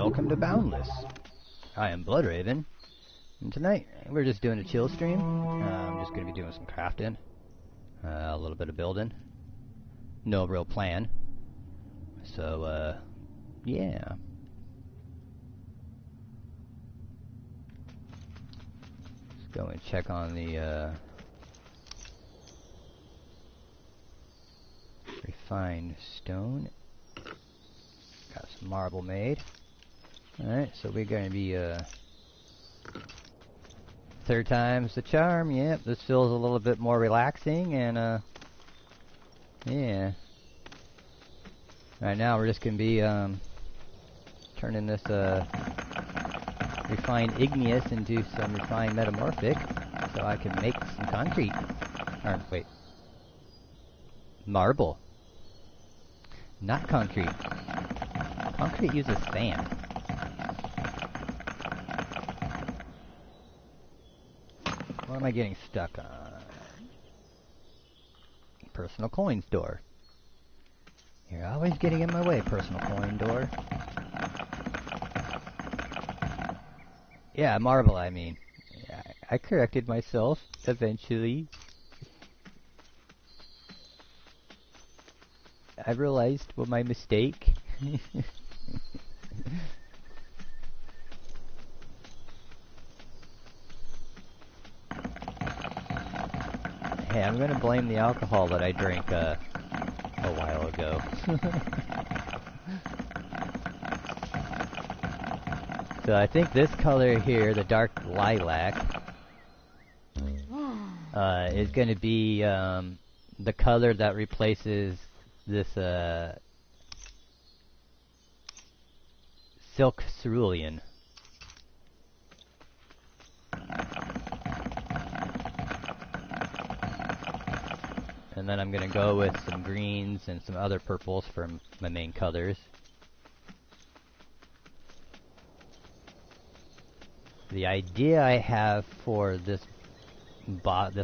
welcome to Boundless. I am Bloodraven, and tonight we're just doing a chill stream. I'm just going to be doing some crafting, a little bit of building. No real plan. So, yeah. Let's go and check on the refined stone. Got some marble made. Alright, so we're going to be, third time's the charm. Yep, this feels a little bit more relaxing, and, yeah. Right now we're just going to be, turning this, refined igneous into some refined metamorphic, so I can make some concrete. Or, wait. Marble. Not concrete. Concrete uses sand. What am I getting stuck on? Personal coin store. You're always getting in my way, personal coin door. Yeah, marble, I mean. Yeah, I corrected myself, eventually. I realized what my mistake. Hey, I'm gonna blame the alcohol that I drank a while ago. So I think this color here, the dark lilac, is gonna be the color that replaces this silk cerulean. And then I'm going to go with some greens and some other purples for my main colors. The idea I have for this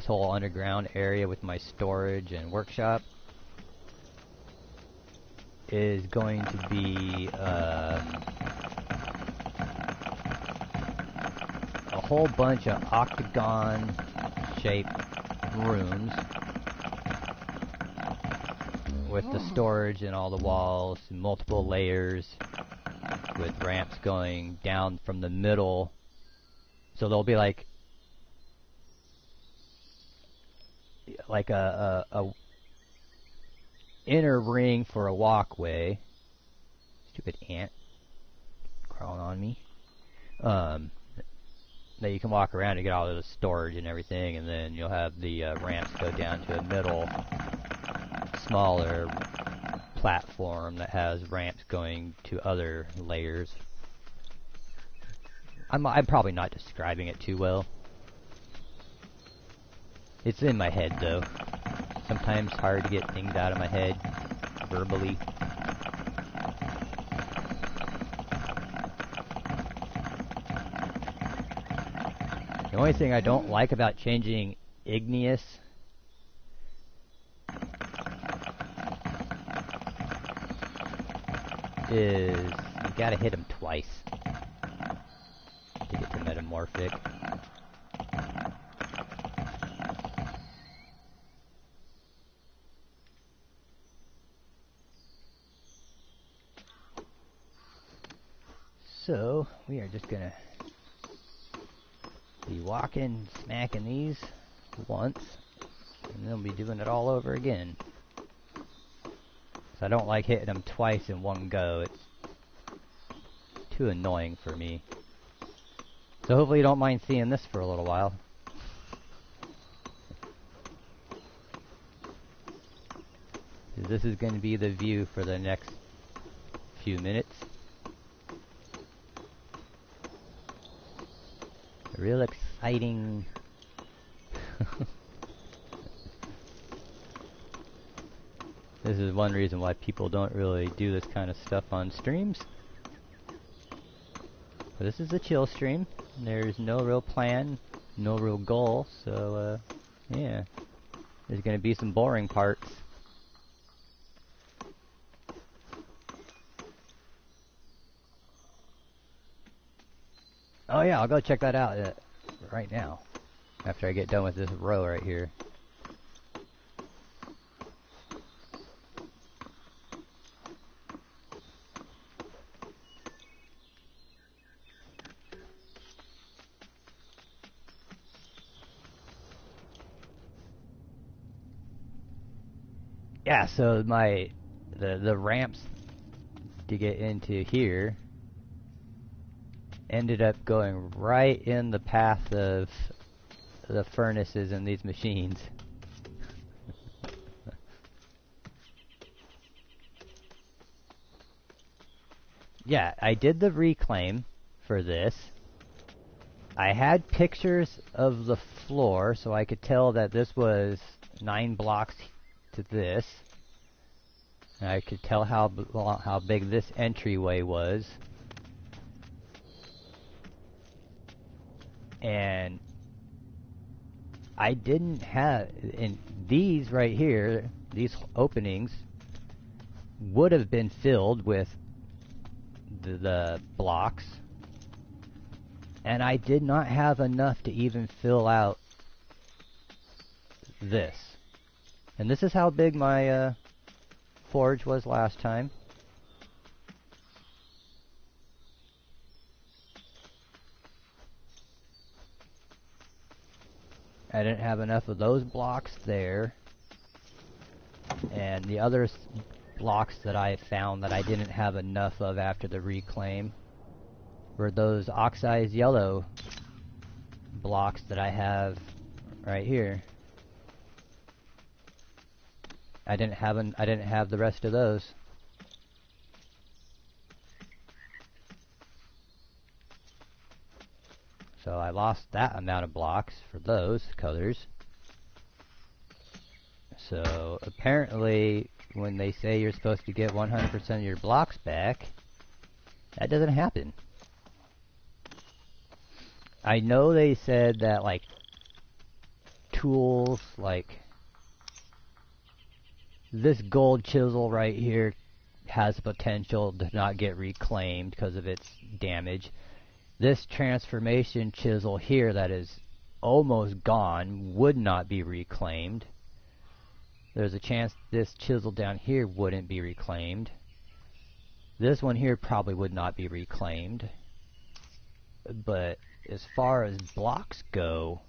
whole underground area with my storage and workshop is going to be a whole bunch of octagon-shaped rooms with the storage and all the walls, and multiple layers, with ramps going down from the middle. So there'll be like a inner ring for a walkway. Stupid ant crawling on me. That you can walk around to get all of the storage and everything, and then you'll have the ramps go down to a middle, smaller platform that has ramps going to other layers. I'm probably not describing it too well. It's in my head though. Sometimes hard to get things out of my head verbally. The only thing I don't like about changing igneous is you gotta hit them twice to get to metamorphic. So we are just gonna be walking, smacking these once, and then we'll be doing it all over again. So I don't like hitting them twice in one go. It's too annoying for me. So hopefully you don't mind seeing this for a little while. This is going to be the view for the next few minutes. Real exciting. This is one reason why people don't really do this kind of stuff on streams. But this is a chill stream. There's no real plan, no real goal, so yeah. There's gonna be some boring parts. Oh yeah, I'll go check that out right now. After I get done with this row right here. Yeah, so the ramps to get into here ended up going right in the path of the furnaces in these machines. Yeah, I did the reclaim for this. I had pictures of the floor so I could tell that this was 9 blocks to this. And I could tell how big this entryway was. And I didn't have, in these right here, these openings would have been filled with the blocks, and I did not have enough to even fill out this. And this is how big my forge was last time. I didn't have enough of those blocks there, and the other blocks that I found that I didn't have enough of after the reclaim were those oxidized yellow blocks that I have right here. I didn't have the rest of those. So I lost that amount of blocks for those colors. So apparently when they say you're supposed to get 100% of your blocks back, that doesn't happen. I know they said that like tools like this gold chisel right here has the potential to not get reclaimed because of its damage. This transformation chisel here that is almost gone would not be reclaimed. There's a chance this chisel down here wouldn't be reclaimed. This one here probably would not be reclaimed. But as far as blocks go,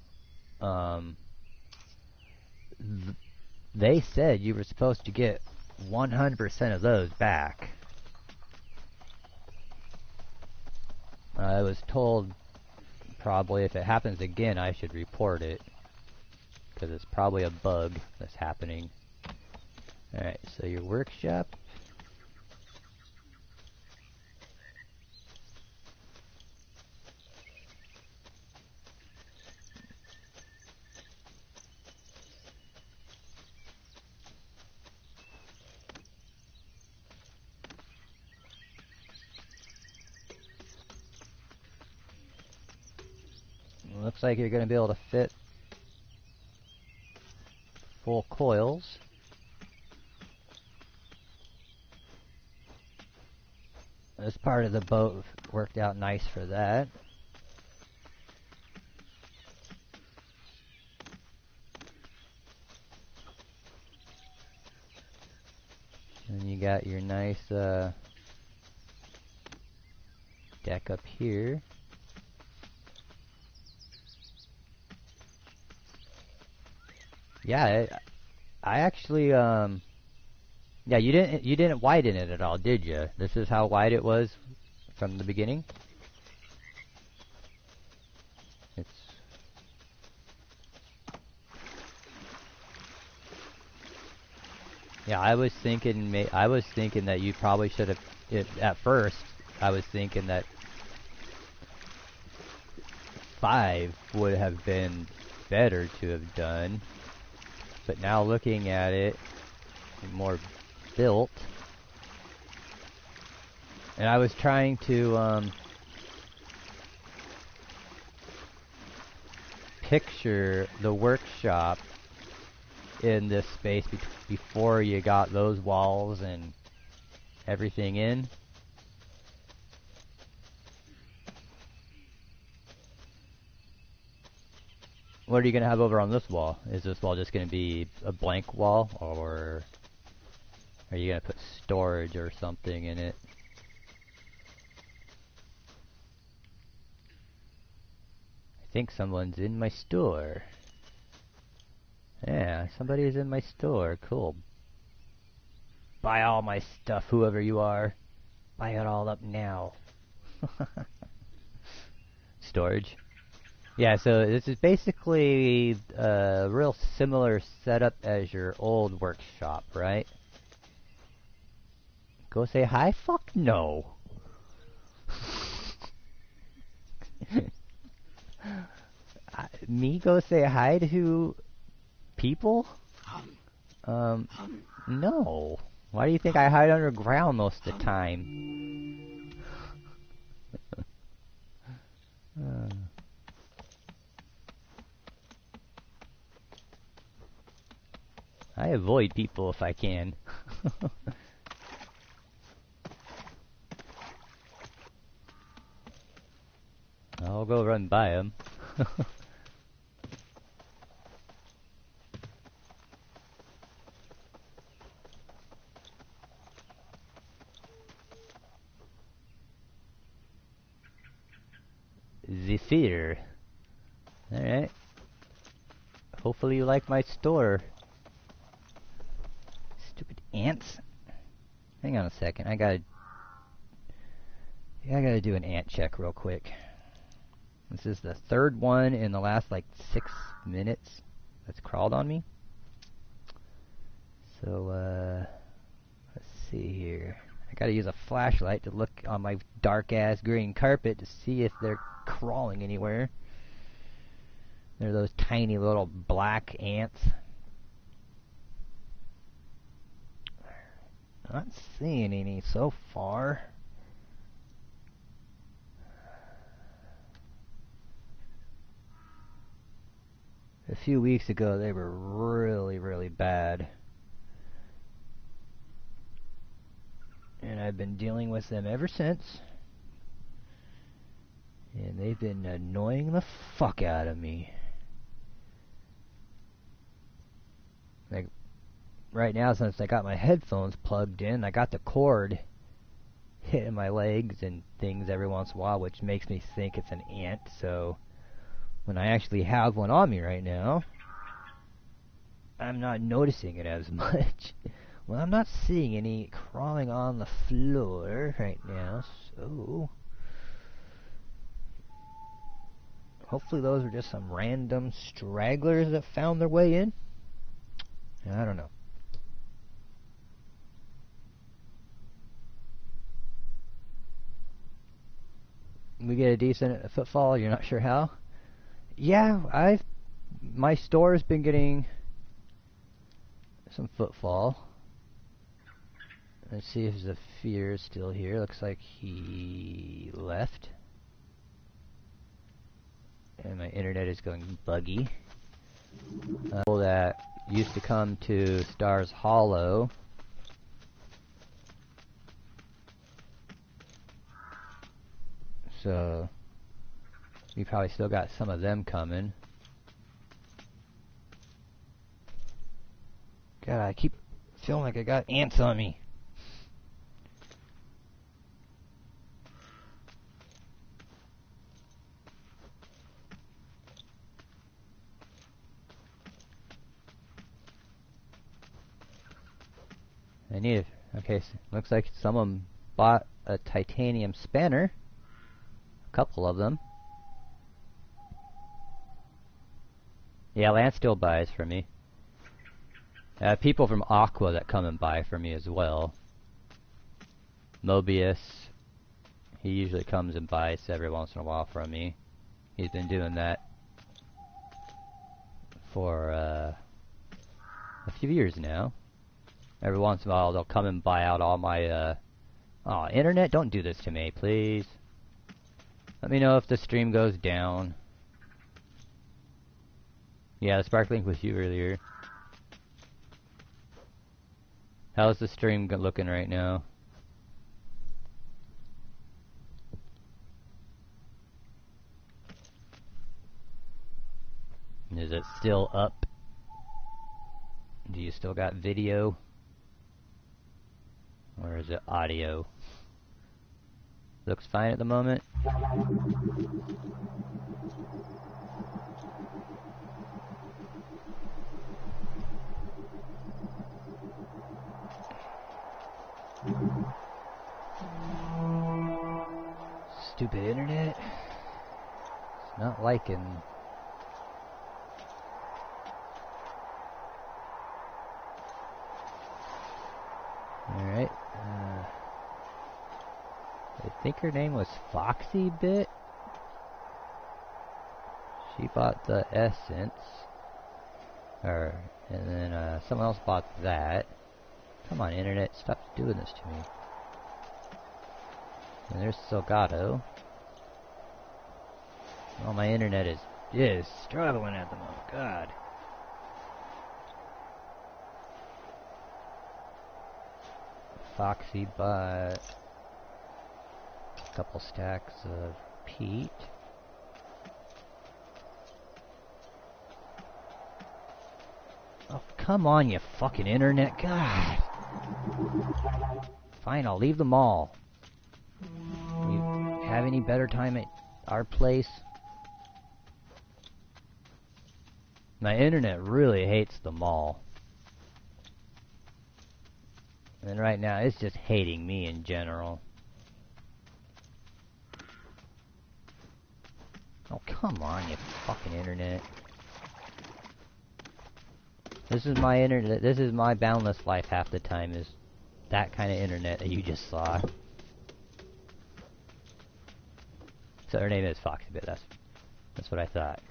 they said you were supposed to get 100% of those back. I was told probably if it happens again I should report it, because it's probably a bug that's happening. Alright, so your workshop. Looks like you're going to be able to fit full coils. This part of the boat worked out nice for that. And you got your nice deck up here. Yeah, I actually yeah, you didn't widen it at all, did you? This is how wide it was from the beginning. It's yeah, I was thinking that you probably should have at first. I was thinking that 5 would have been better to have done. But now looking at it, more built, and I was trying to picture the workshop in this space before you got those walls and everything in. What are you gonna have over on this wall? Is this wall just gonna be a blank wall, or are you gonna put storage or something in it? I think someone's in my store. Yeah, somebody's in my store. Cool. Buy all my stuff, whoever you are. Buy it all up now. Storage. Yeah, so this is basically a real similar setup as your old workshop, right? Go say hi? Fuck no. Me go say hi to people? No. Why do you think I hide underground most of the time? I avoid people if I can. I'll go run by them. Zephyr. Alright. Hopefully you like my store. Stupid ants. Hang on a second. I gotta do an ant check real quick. This is the third one in the last like 6 minutes that's crawled on me. So let's see here. I gotta use a flashlight to look on my dark ass green carpet to see if they're crawling anywhere. They're those tiny little black ants. Not seeing any so far. A few weeks ago they were really, really bad. And I've been dealing with them ever since. And they've been annoying the fuck out of me. Like, right now, since I got my headphones plugged in, I got the cord hitting my legs and things every once in a while, which makes me think it's an ant. So, when I actually have one on me right now, I'm not noticing it as much. Well, I'm not seeing any crawling on the floor right now, so hopefully those are just some random stragglers that found their way in. I don't know. We get a decent footfall, you're not sure how? Yeah, my store's been getting some footfall. Let's see if Zephyr is still here. Looks like he left. And my internet is going buggy. People that used to come to Stars Hollow. So, we probably still got some of them coming. God, I keep feeling like I got ants on me. I need it. Okay, so looks like someone bought a titanium spanner. A couple of them. Yeah, Lance still buys from me. People from Aqua that come and buy from me as well. Mobius, he usually comes and buys every once in a while from me. He's been doing that for a few years now. Every once in a while they'll come and buy out all my internet, don't do this to me, please. Let me know if the stream goes down. Yeah, the sparkling was you earlier. How's the stream looking right now? Is it still up? Do you still got video? Or is it audio? Looks fine at the moment. Stupid internet. It's not liking. Alright. I think her name was Foxy Bit. She bought the essence. And then someone else bought that. Come on, internet, stop doing this to me. And there's Salgado. Oh, my internet is struggling at the moment. God. Foxy bought a couple stacks of peat. Oh, come on, you fucking internet. God. Fine, I'll leave them all. You have any better time at our place? My internet really hates the mall. And right now it's just hating me in general. Oh, come on, you fucking internet. This is my internet. This is my Boundless life half the time, is that kind of internet that you just saw. So her name is Foxybit. That's what I thought.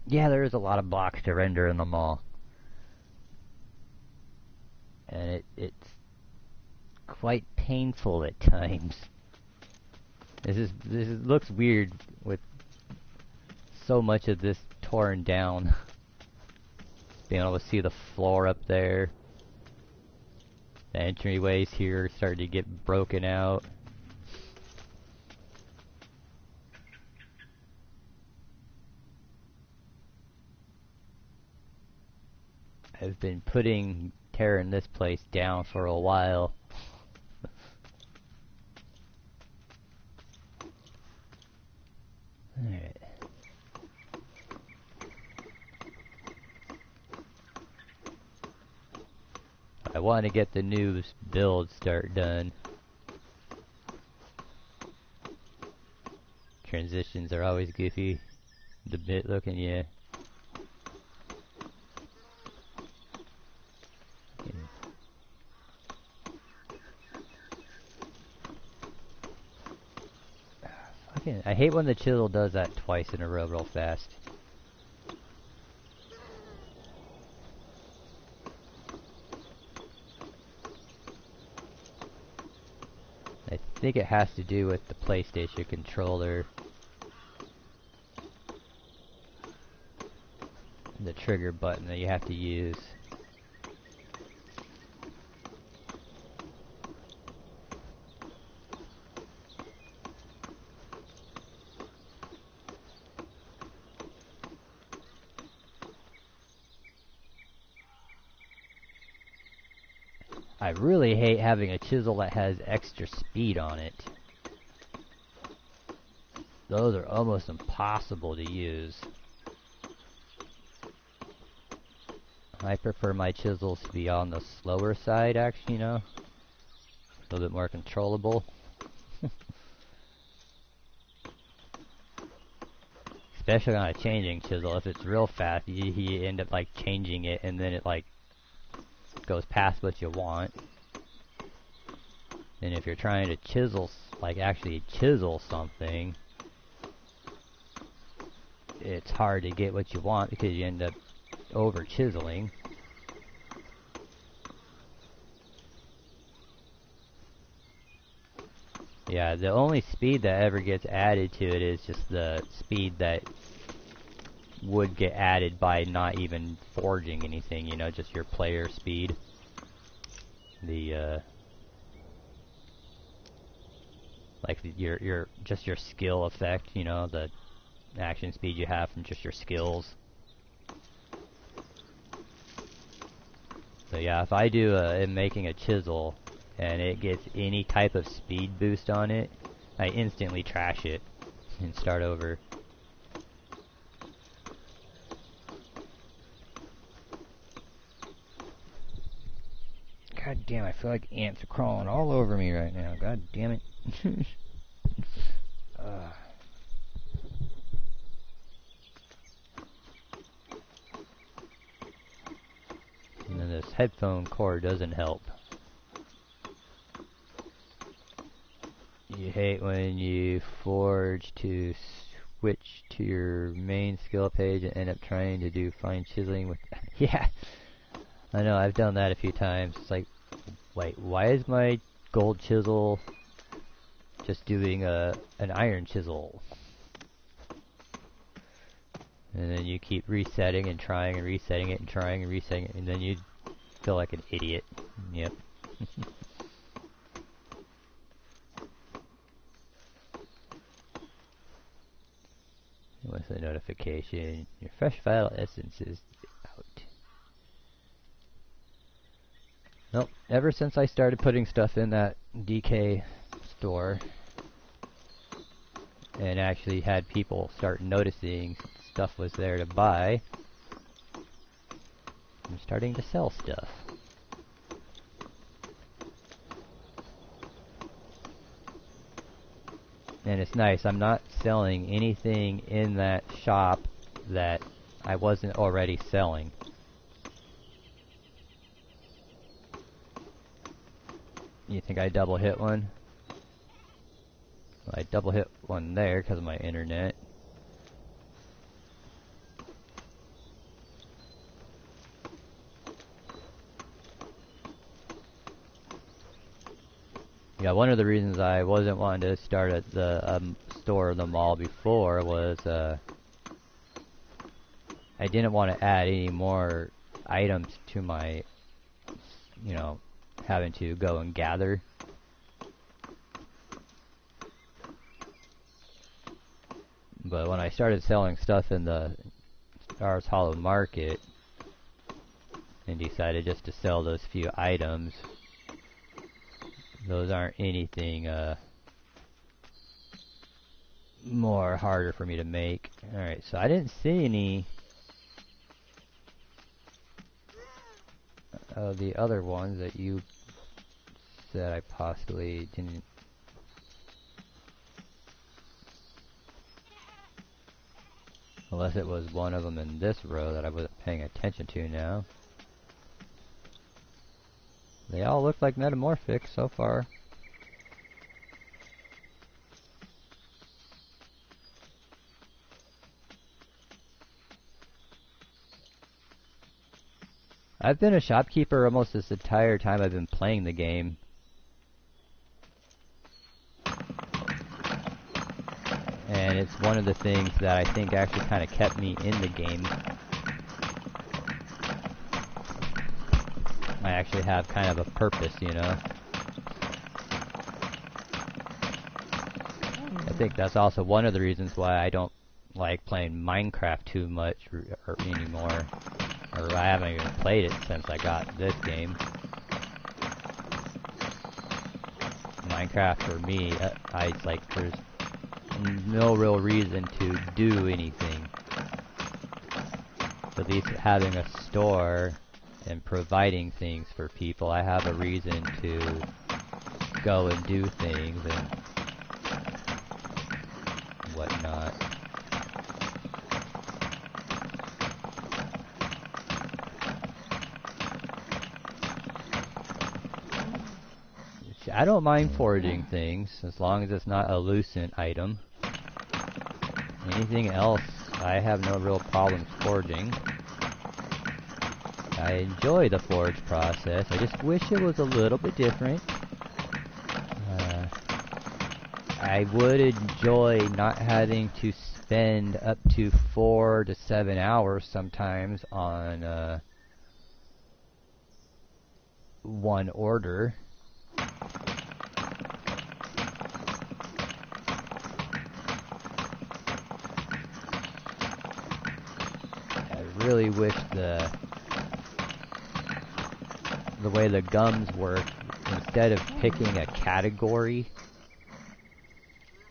Yeah, there is a lot of blocks to render in the mall. And it's quite painful at times. This looks weird with so much of this torn down. Being able to see the floor up there. The entryways here are starting to get broken out. I've been tearing this place down for a while. Alright. I want to get the new build done. Transitions are always goofy. The bit looking, yeah. I hate when the chisel does that twice in a row real fast. I think it has to do with the PlayStation controller. The trigger button that you have to use. I really hate having a chisel that has extra speed on it. Those are almost impossible to use. I prefer my chisels to be on the slower side, actually, you know? A little bit more controllable. Especially on a changing chisel. If it's real fast, you end up like changing it and then it like goes past what you want. And if you're trying to chisel, like actually chisel something, it's hard to get what you want because you end up over chiseling. Yeah, the only speed that ever gets added to it is just the speed that would get added by not even forging anything, you know, just your player speed. like your just your skill effect, you know, the action speed you have from just your skills. So yeah, if I do making a chisel and it gets any type of speed boost on it, I instantly trash it and start over. God damn, I feel like ants are crawling all over me right now. God damn it. And then this headphone cord doesn't help. You hate when you forge to switch to your main skill page and end up trying to do fine chiseling with... Yeah! I know, I've done that a few times. It's like, wait, why is my gold chisel just doing an iron chisel? And then you keep resetting and trying and resetting it and trying and resetting it, and then you feel like an idiot. Yep. What's the notification? Your fresh vital essence is out. Nope, ever since I started putting stuff in that DK store and actually had people start noticing stuff was there to buy, I'm starting to sell stuff. And it's nice, I'm not selling anything in that shop that I wasn't already selling. You think I double hit one? Well, I double hit one there because of my internet. Yeah, one of the reasons I wasn't wanting to start at the store in the mall before was I didn't want to add any more items to my, you know, having to go and gather. But when I started selling stuff in the Stars Hollow Market and decided just to sell those few items, those aren't anything more harder for me to make. Alright, so I didn't see any of the other ones that you said I possibly didn't. Unless it was one of them in this row that I wasn't paying attention to now. They all look like metamorphic so far. I've been a shopkeeper almost this entire time I've been playing the game. And it's one of the things that I think actually kind of kept me in the game. I actually have kind of a purpose, you know. I think that's also one of the reasons why I don't like playing Minecraft too much or anymore. Or I haven't even played it since I got this game. Minecraft for me, it's like there's no real reason to do anything. At least having a store and providing things for people, I have a reason to go and do things and whatnot. I don't mind foraging things as long as it's not a lucent item. Anything else, I have no real problems foraging. I enjoy the forge process. I just wish it was a little bit different. I would enjoy not having to spend up to 4 to 7 hours sometimes on one order. really wish the way the gums work, instead of picking a category,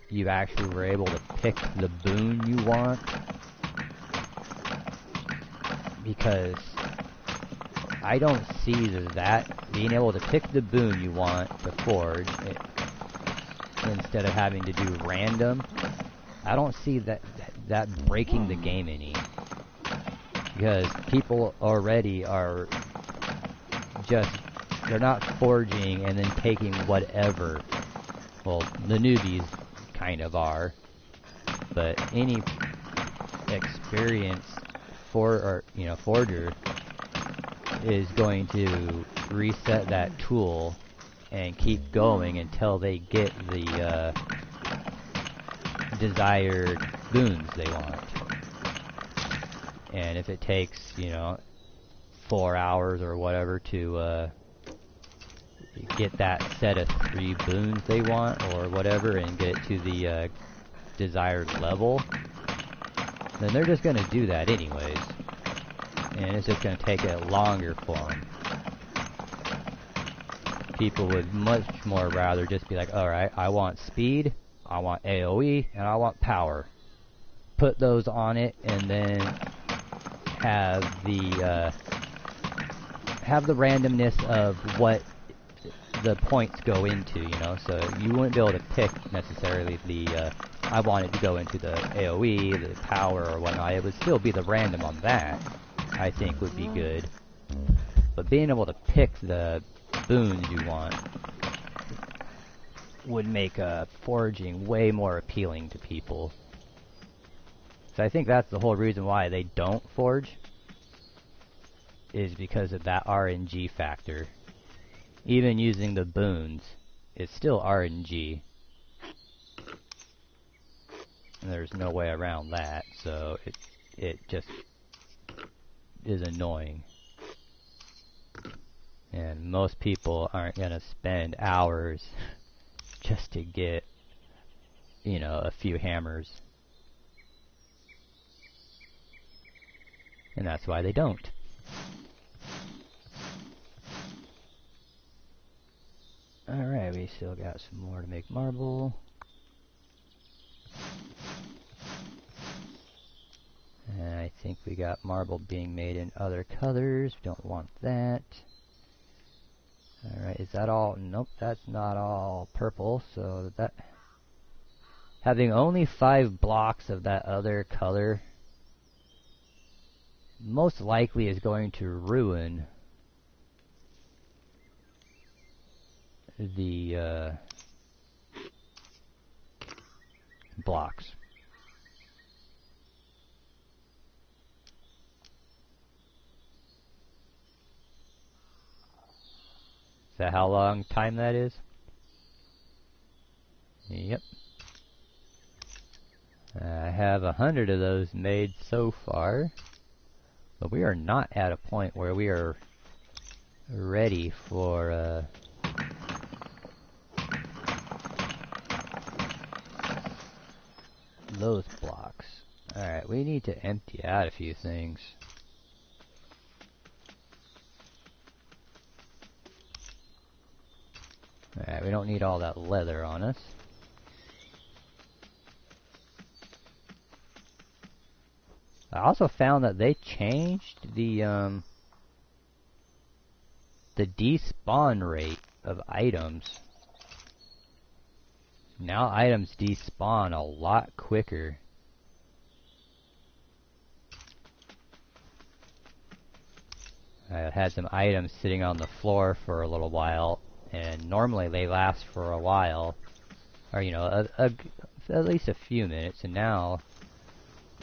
you actually were able to pick the boon you want. Because I don't see that being able to pick the boon you want to forge instead of having to do random. I don't see that breaking the game any, because people already are they're not forging and then taking whatever. Well, the newbies kind of are, but any experienced forger is going to reset that tool and keep going until they get the desired boons they want. And if it takes, 4 hours or whatever to get that set of 3 boons they want or whatever and get it to the desired level, then they're just going to do that anyways. And it's just going to take it longer for them. People would much more rather just be like, alright, I want speed, I want AoE, and I want power. Put those on it, and then have the randomness of what the points go into, so you wouldn't be able to pick necessarily the, I want it to go into the AoE, the power, or whatnot. It would still be the random on that, I think would be good. But being able to pick the boons you want would make foraging way more appealing to people. So I think that's the whole reason why they don't forge, is because of that RNG factor. Even using the boons, it's still RNG. And there's no way around that, so it just is annoying. And most people aren't gonna spend hours just to get, a few hammers. And that's why they don't. Alright, we still got some more to make marble. And I think we got marble being made in other colors. We don't want that. Alright, is that all? Nope, that's not all purple, so that... Having only 5 blocks of that other color most likely is going to ruin the blocks. Is that how long time that is? Yep. I have 100 of those made so far, but we are not at a point where we are ready for those blocks. Alright, we need to empty out a few things. Alright, we don't need all that leather on us. I also found that they changed the despawn rate of items. Now items despawn a lot quicker. I had some items sitting on the floor for a little while, and normally they last for a while, or at least a few minutes, and now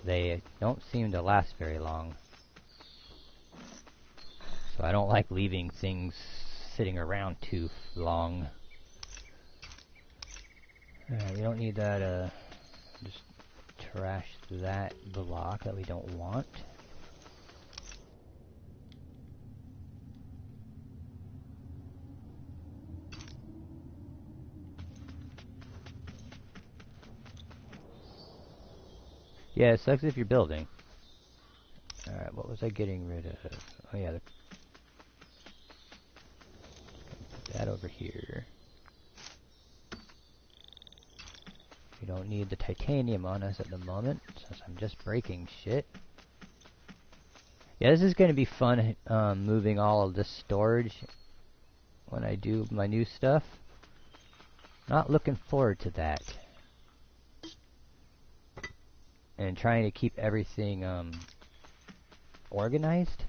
they don't seem to last very long. So I don't like leaving things sitting around too long. Alright, we don't need that, just trash that block that we don't want. Yeah, it sucks if you're building. Alright, what was was I getting rid of? Oh yeah, put that over here. We don't need the titanium on us at the moment, since I'm just breaking shit. Yeah, this is going to be fun, moving all of this storage when I do my new stuff. Not looking forward to that. And trying to keep everything, organized.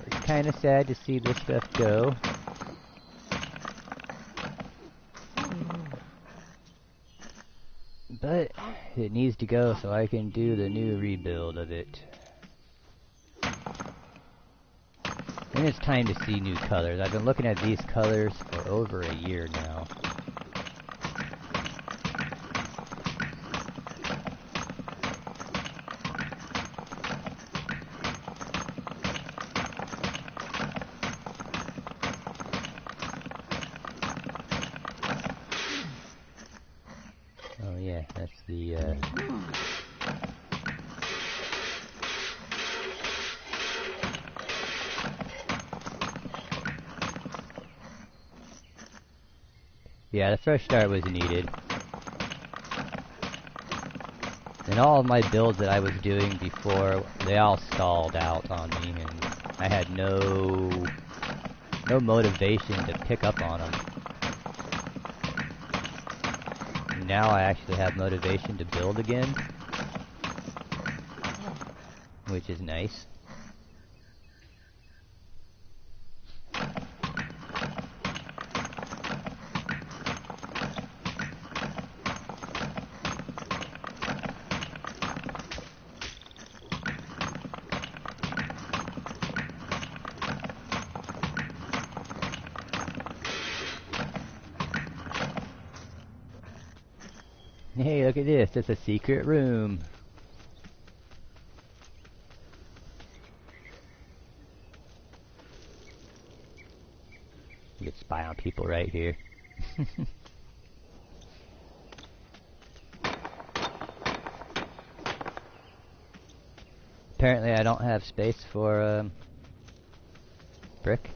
It's kind of sad to see this stuff go. But it needs to go so I can do the new rebuild of it. And it's time to see new colors. I've been looking at these colors for over a year now. Oh yeah, that's the yeah, the fresh start was needed. And all of my builds that I was doing before, they all stalled out on me, and I had no motivation to pick up on them. Now I actually have motivation to build again, which is nice. Hey, look at this, it's a secret room. You could spy on people right here. Apparently I don't have space for brick.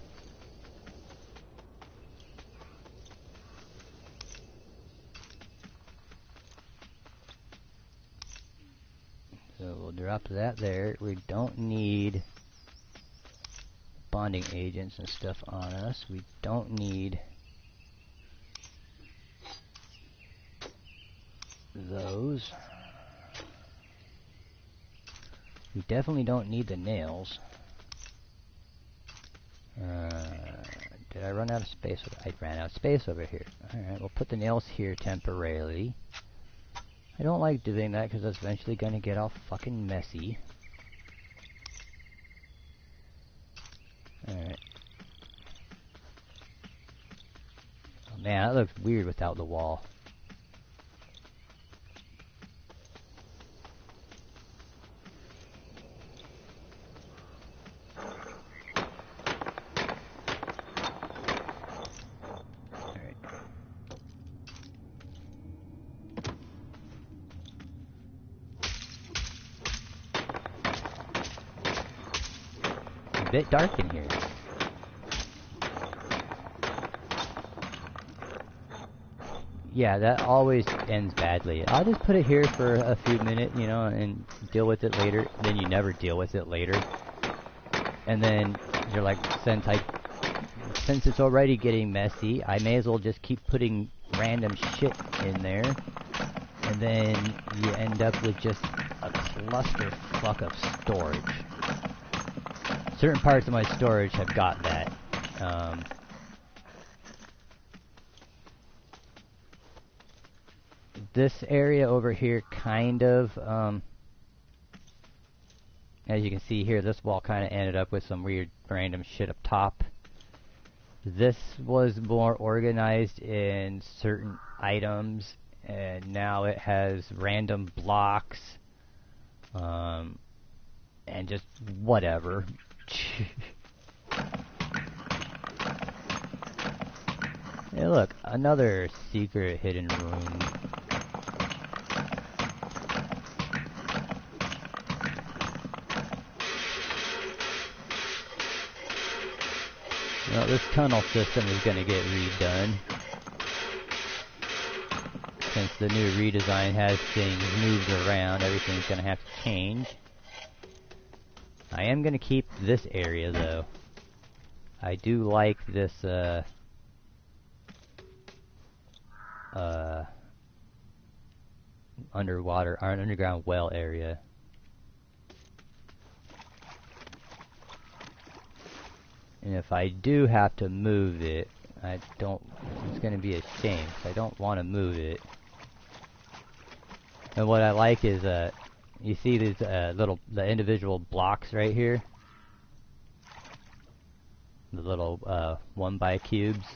So we'll drop that there. We don't need bonding agents and stuff on us. We don't need those. We definitely don't need the nails. Did I run out of space? I ran out of space over here. Alright, we'll put the nails here temporarily. I don't like doing that because it's eventually going to get all fucking messy. Alright. Oh man, that looks weird without the wall. A bit dark in here. Yeah, that always ends badly. I'll just put it here for a few minutes, you know, and deal with it later. Then you never deal with it later. And then you're like, since it's already getting messy, I may as well just keep putting random shit in there. And then you end up with just a clusterfuck of storage. Certain parts of my storage have got that. This area over here kind of, as you can see here, this wall kind of ended up with some weird random shit up top. This was more organized in certain items, and now it has random blocks, and just whatever. Hey look, another secret hidden room. Well, this tunnel system is going to get redone. Since the new redesign has things moved around, everything's going to have to change. I am going to keep this area though. I do like this underground well area. And if I do have to move it, it's going to be a shame, 'cause I don't want to move it. And what I like is, you see these the individual blocks right here? The little 1x cubes,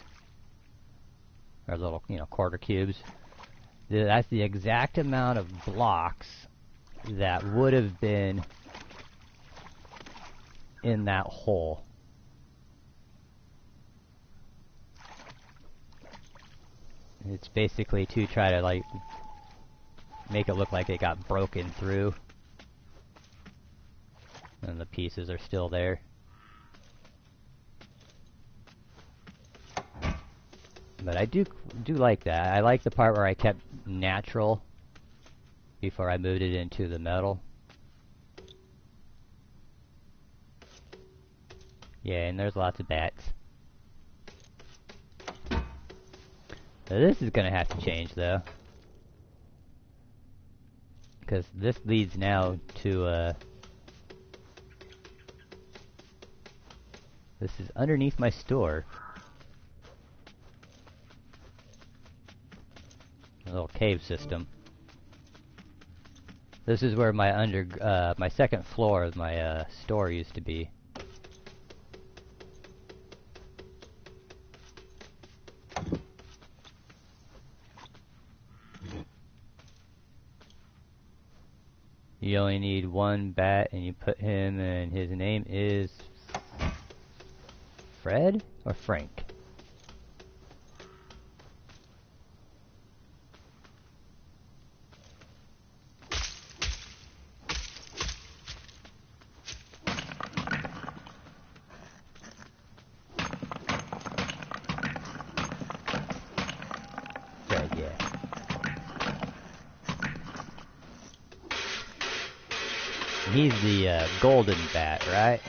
or little, quarter cubes. That's the exact amount of blocks that would have been in that hole. It's basically to try to like make it look like it got broken through, and the pieces are still there. But I do like that. I like the part where I kept natural before I moved it into the metal. Yeah, and there's lots of bats. So this is gonna have to change though, because this leads now to this is underneath my store. A little cave system. This is where my my second floor of my store used to be. You only need one bat, and you put him, and his name is Fred or Frank? Fred, yeah. He's the golden bat, right?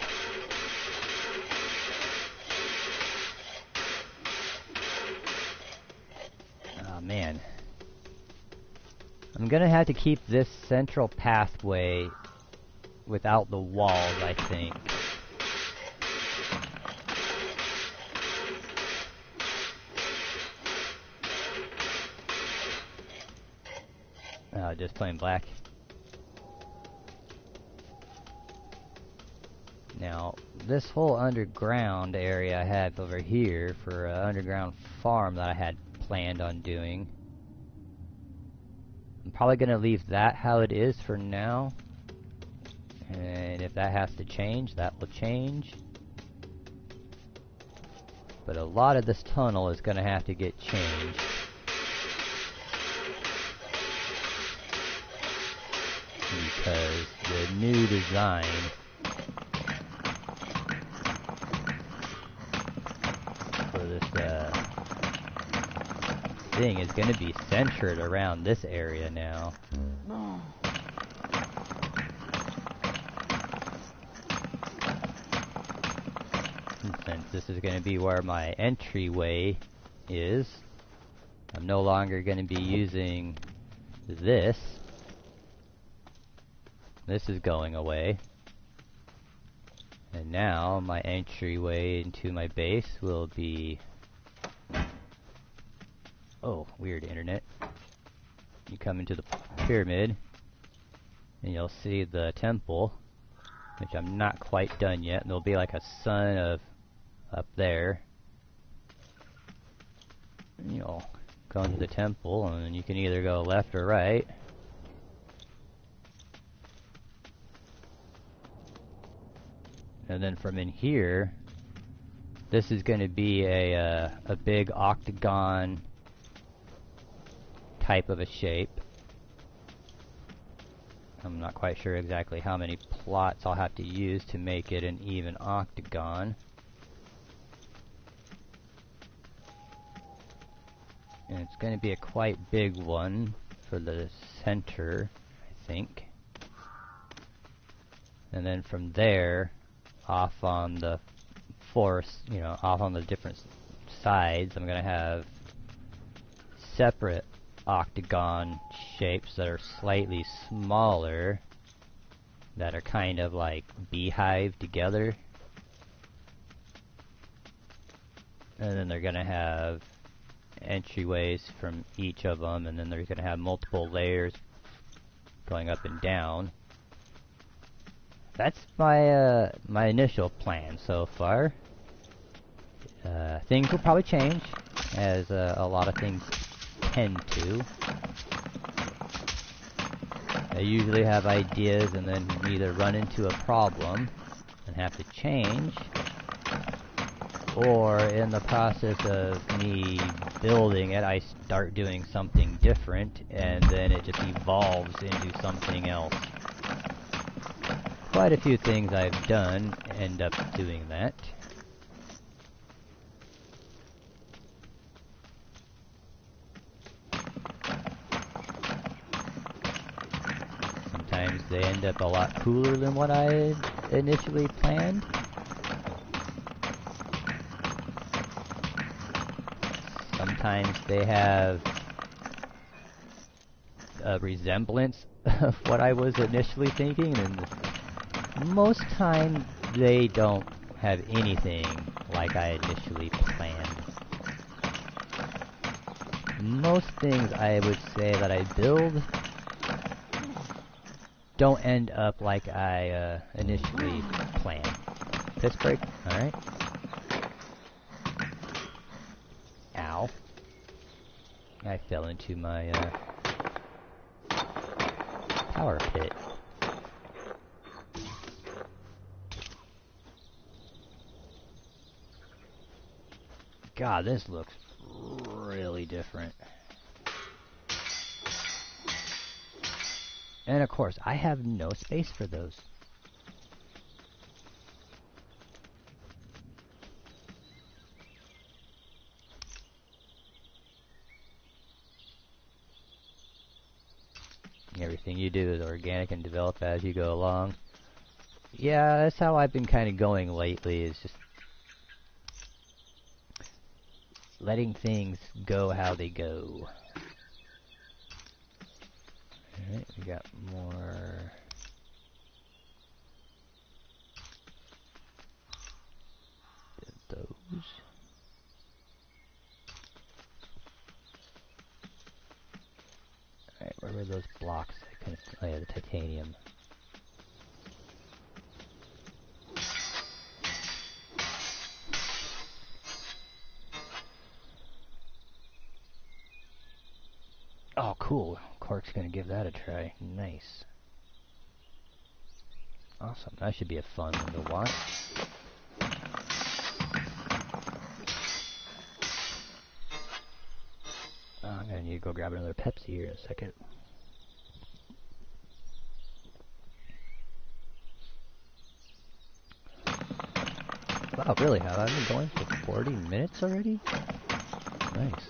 Oh man. I'm gonna have to keep this central pathway without the walls, I think. Just plain black. Now, this whole underground area I had over here for an underground farm that I had planned on doing, I'm probably going to leave that how it is for now. And if that has to change, that will change. But a lot of this tunnel is going to have to get changed. Because the new design for this thing is going to be centered around this area now. And since this is going to be where my entryway is, I'm no longer going to be using this. This is going away. And now my entryway into my base will be... Oh, weird internet. You come into the pyramid, and you'll see the temple, which I'm not quite done yet. And there'll be like a sun of up there. And you'll go into the temple, and you can either go left or right. And then from in here, This is going to be a big octagon type of a shape. I'm not quite sure exactly how many plots I'll have to use to make it an even octagon. And it's going to be a quite big one for the center, I think. And then from there, off on the off on the different sides, I'm going to have separate octagon shapes that are slightly smaller, that are kind of like beehive together. And then they're going to have entryways from each of them, and then they're going to have multiple layers going up and down. That's my my initial plan so far. Things will probably change, as a lot of things tend to. I usually have ideas and then either run into a problem and have to change, or in the process of me building it, I start doing something different, and then it just evolves into something else. Quite a few things I've done end up doing that. Sometimes they end up a lot cooler than what I had initially planned. Sometimes they have a resemblance of what I was initially thinking, and most times they don't have anything like I initially planned. Most things I would say that I build don't end up like I initially planned. Piss break? Alright. Ow. I fell into my power pit. God, this looks really different. And of course, I have no space for those. Everything you do is organic and develop as you go along. Yeah, that's how I've been kind of going lately, is just letting things go how they go. Alright, we got more. Did those. Alright, where were those blocks? I couldn't. Oh yeah, the titanium. Oh, cool. Cork's gonna give that a try. Nice. Awesome. That should be a fun one to watch. Oh, I'm gonna need to go grab another Pepsi here in a second. Wow, really? Have I been going for 40 minutes already? Nice.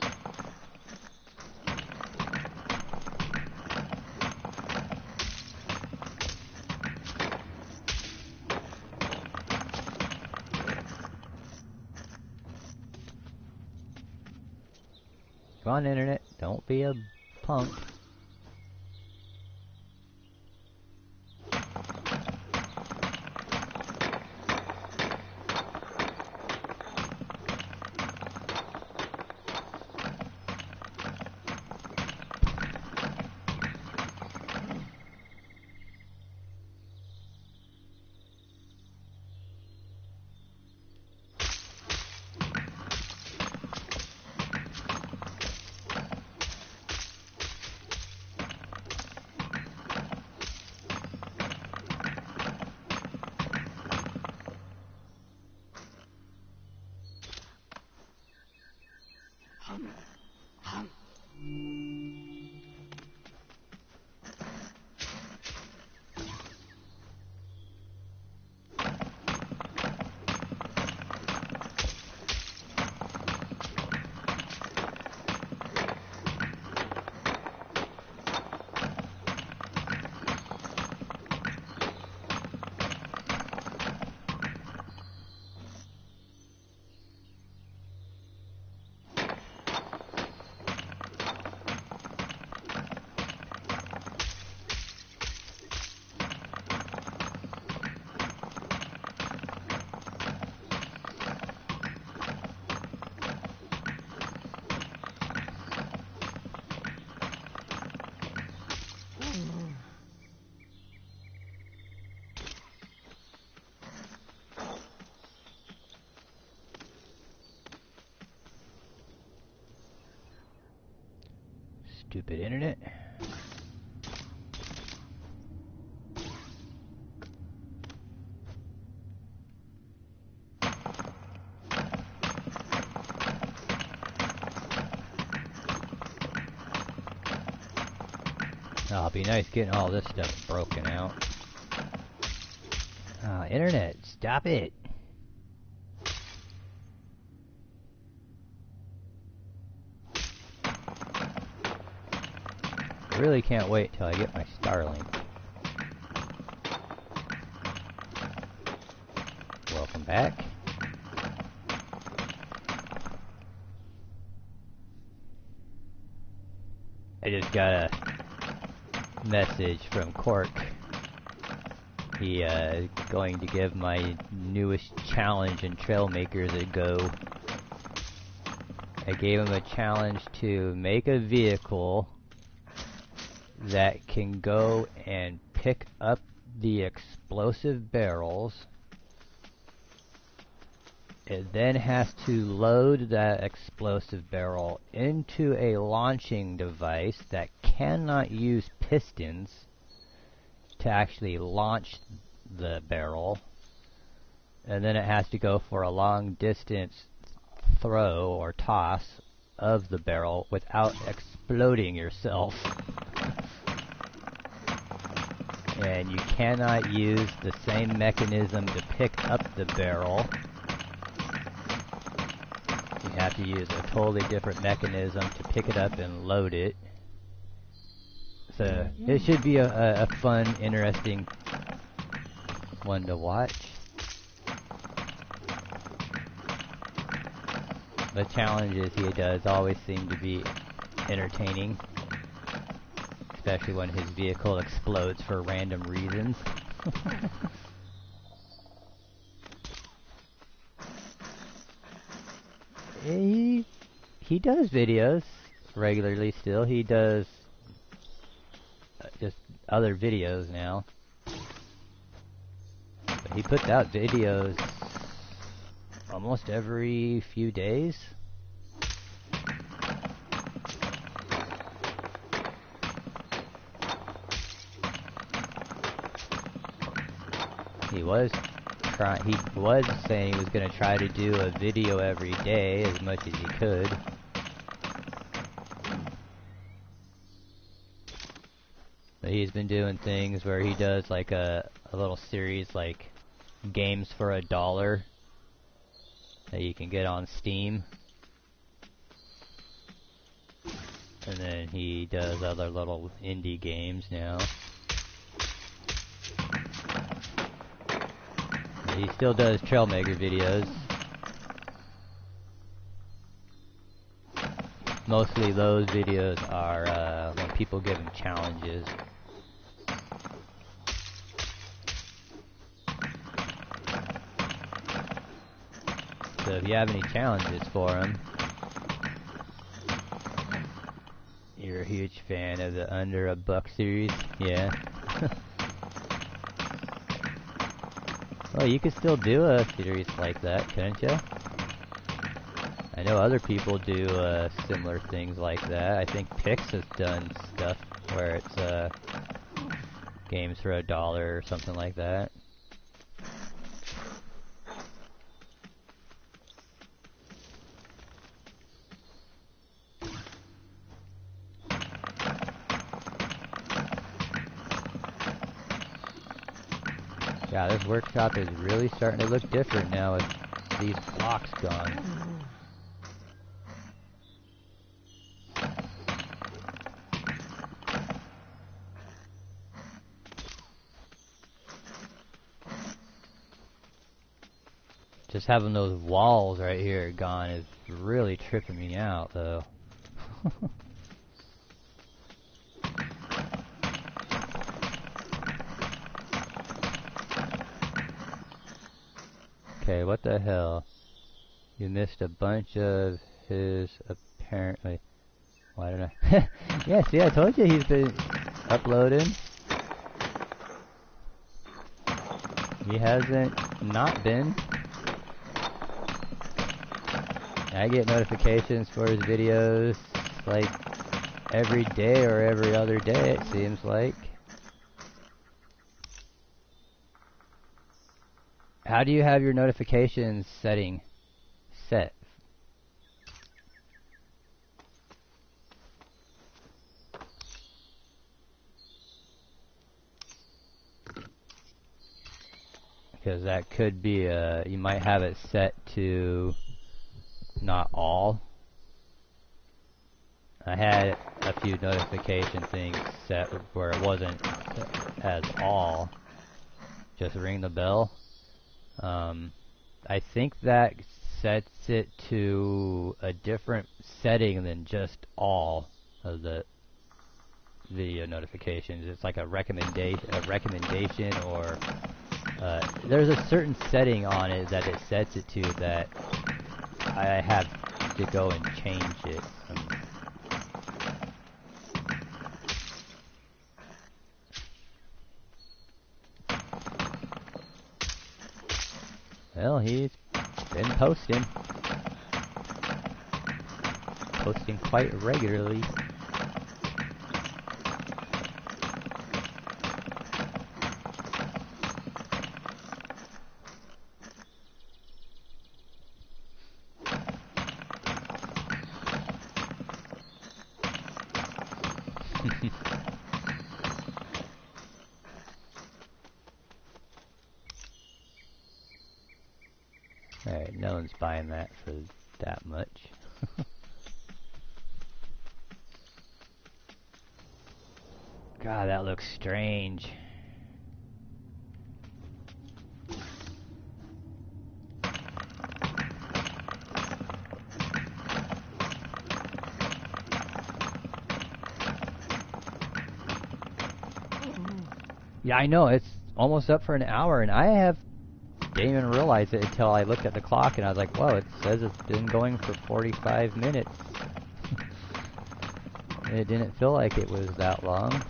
Come on, internet. Don't be a punk. Stupid internet. Oh, it'd be nice getting all this stuff broken out. Internet, stop it! I really can't wait till I get my Starlink. Welcome back. I just got a message from Cork. He is going to give my newest challenge in Trailmakers a go. I gave him a challenge to make a vehicle that can go and pick up the explosive barrels. It then has to load that explosive barrel into a launching device that cannot use pistons to actually launch the barrel, and then it has to go for a long distance throw or toss of the barrel without exploding yourself. And you cannot use the same mechanism to pick up the barrel. You have to use a totally different mechanism to pick it up and load it. So it should be a fun, interesting one to watch. The challenges he does always seem to be entertaining, especially when his vehicle explodes for random reasons. He does videos regularly still. He does just other videos now. But he puts out videos almost every few days. He was saying he was going to try to do a video every day as much as he could. But he's been doing things where he does like a little series like games for $1 that you can get on Steam. And then he does other little indie games now. He still does Trailmaker videos. Mostly those videos are when people give him challenges. So if you have any challenges for him, you're a huge fan of the Under $1 series, yeah. Well, you could still do a series like that, couldn't you? I know other people do similar things like that. I think Pix has done stuff where it's games for $1 or something like that. Yeah, this workshop is really starting to look different now with these blocks gone. Just having those walls right here gone is really tripping me out, though. Okay, what the hell? You missed a bunch of his apparently. Well, I don't know. Yeah, see, I told you he's been uploading. He hasn't not been. I get notifications for his videos like every day or every other day, it seems like. How do you have your notifications setting set? Because that could be you might have it set to not all. I had a few notification things set where it wasn't as all, just ring the bell. I think that sets it to a different setting than just all of the video notifications. It's like a recommendation, or there's a certain setting on it that it sets it to that I have to go and change it. Well, he's been posting quite regularly. Alright, no one's buying that for that much. God, that looks strange. Yeah, I know, it's almost up for an hour, and I didn't even realize it until I looked at the clock, and I was like, whoa, it says it's been going for 45 minutes. It didn't feel like it was that long.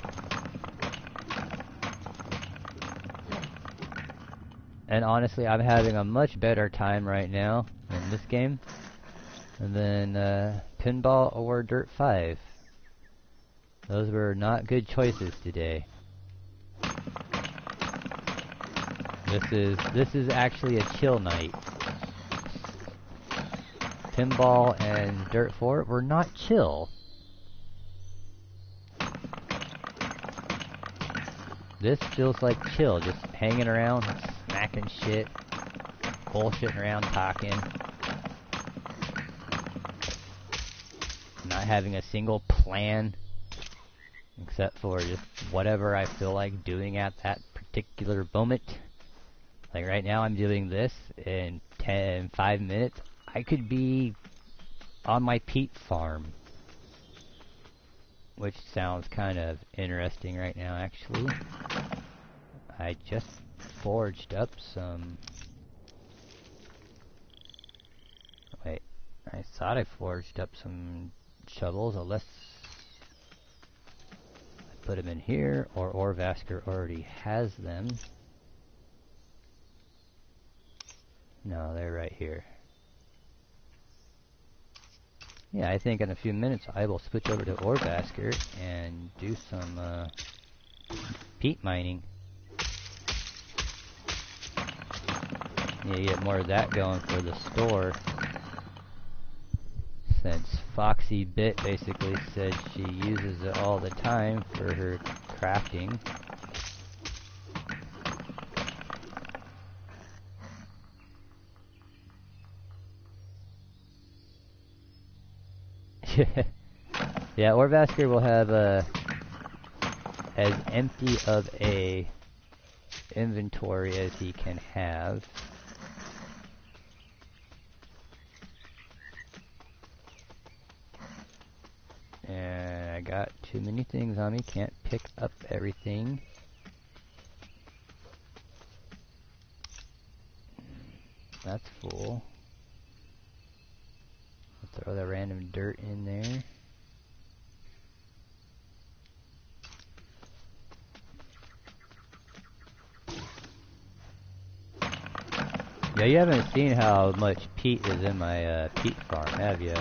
And honestly, I'm having a much better time right now in this game than Pinball or Dirt 5. Those were not good choices today. This is actually a chill night. Pinball and Dirt 4 were not chill. This feels like chill, just hanging around, smacking shit, bullshitting around, talking. Not having a single plan, except for just whatever I feel like doing at that particular moment. Like right now I'm doing this, in 5 minutes I could be on my peat farm. Which sounds kind of interesting right now, actually. I just forged up some... Wait, I thought I forged up some shovels, unless I put them in here, or Orvasker already has them. No, they're right here. Yeah, I think in a few minutes I will switch over to Orvasker and do some peat mining. Yeah, get more of that going for the store. Since Foxy Bit basically said she uses it all the time for her crafting. Yeah, Orvasker will have as empty of a inventory as he can have. And I got too many things on me, can't pick up everything. That's full. I'll throw the random dirt in there. Yeah, you haven't seen how much peat is in my peat farm, have you?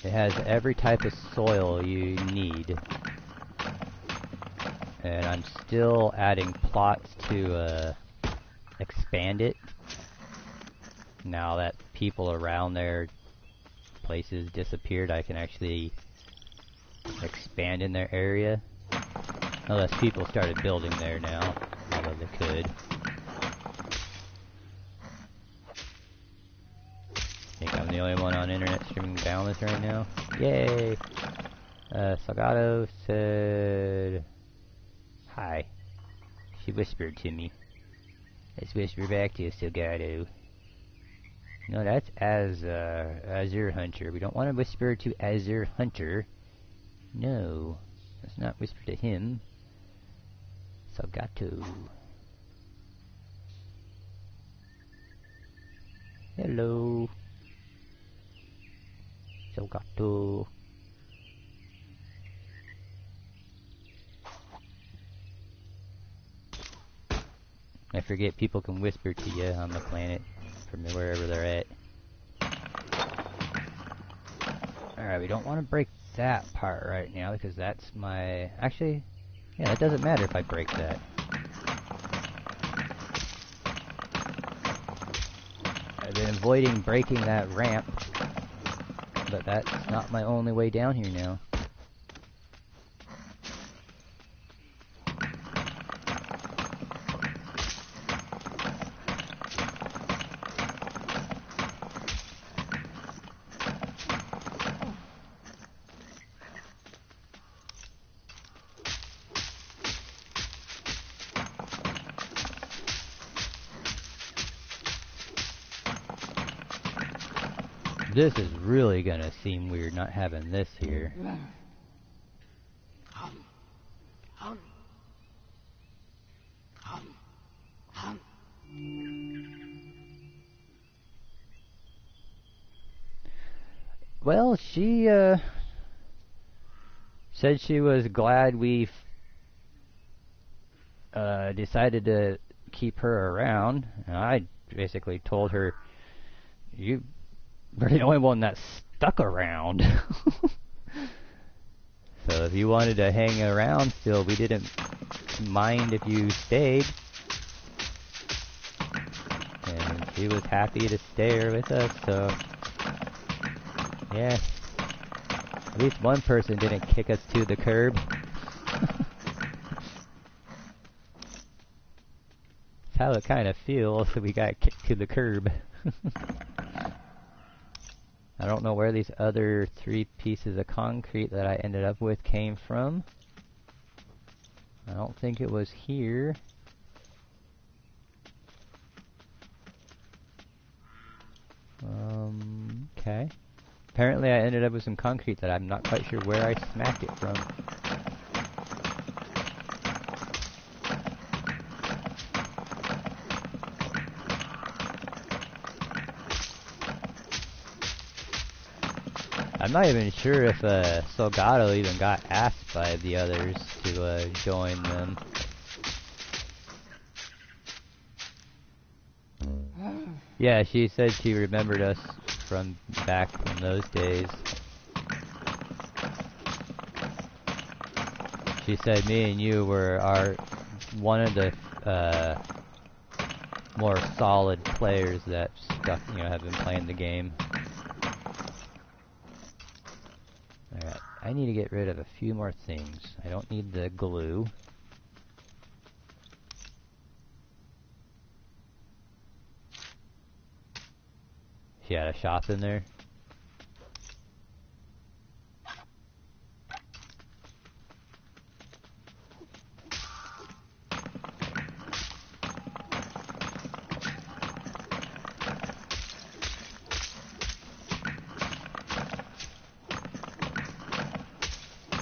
It has every type of soil you need. And I'm still adding plots to expand it. Now that people around their places disappeared, I can actually expand in their area. Unless people started building there now, although they could. I think I'm the only one on internet streaming Boundless right now. Yay! Salgado said hi. She whispered to me. Let's whisper back to you, Salgado. No, that's Azure Hunter. We don't want to whisper to Azure Hunter. No, let's not whisper to him. Salgado. Hello. Salgado. I forget people can whisper to you on the planet from wherever they're at. Alright, we don't want to break that part right now because that's my... Actually, yeah, that doesn't matter if I break that. I've been avoiding breaking that ramp, but that's not my only way down here now. This is really gonna seem weird not having this here. Well, she said she was glad we decided to keep her around. And I basically told her, you we're the only one that stuck around. So if you wanted to hang around still, we didn't mind if you stayed. And she was happy to stay here with us, so... Yeah. At least one person didn't kick us to the curb. That's how it kind of feels, so we got kicked to the curb. I don't know where these other 3 pieces of concrete that I ended up with came from. I don't think it was here. Okay. Apparently I ended up with some concrete that I'm not quite sure where I smacked it from. I'm not even sure if Salgado even got asked by the others to join them. Yeah, she said she remembered us from back from those days. She said me and you were one of the more solid players that stuck, have been playing the game. Alright, I need to get rid of a few more things. I don't need the glue. She had a shop in there.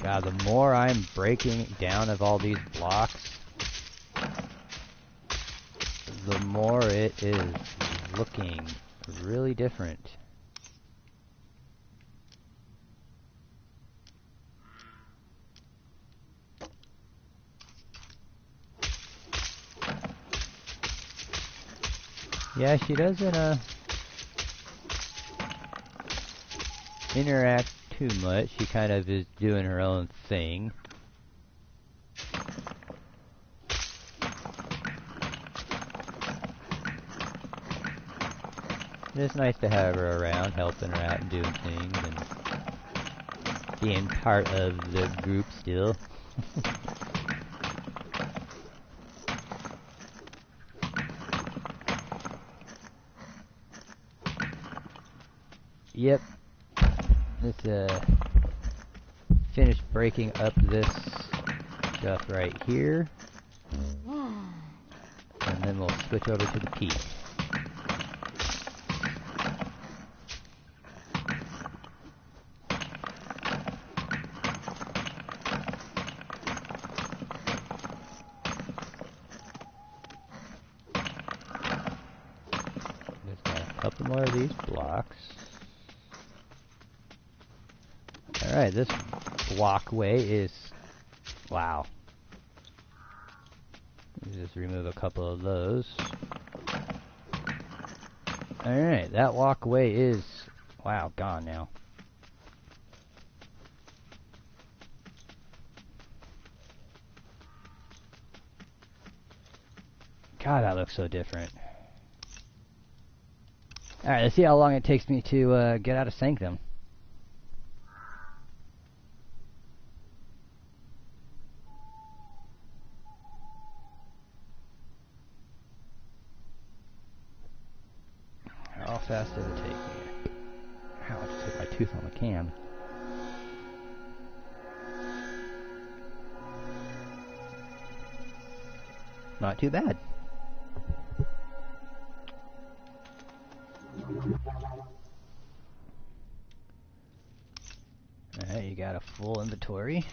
God, the more I'm breaking down of all these blocks, the more it is looking really different. Yeah, she doesn't interact too much. She kind of is doing her own thing. It's nice to have her around, helping her out and doing things and being part of the group still. Yep. Let's finish breaking up this stuff right here. And then we'll switch over to the peat. Just got a couple more of these blocks. Alright, this walkway is... wow. Just remove a couple of those. Alright, that walkway is... wow, gone now. God, that looks so different. Alright, let's see how long it takes me to get out of Sanctum. How fast did it take me? How I just hit my tooth on the can. Not too bad. Alright, you got a full inventory.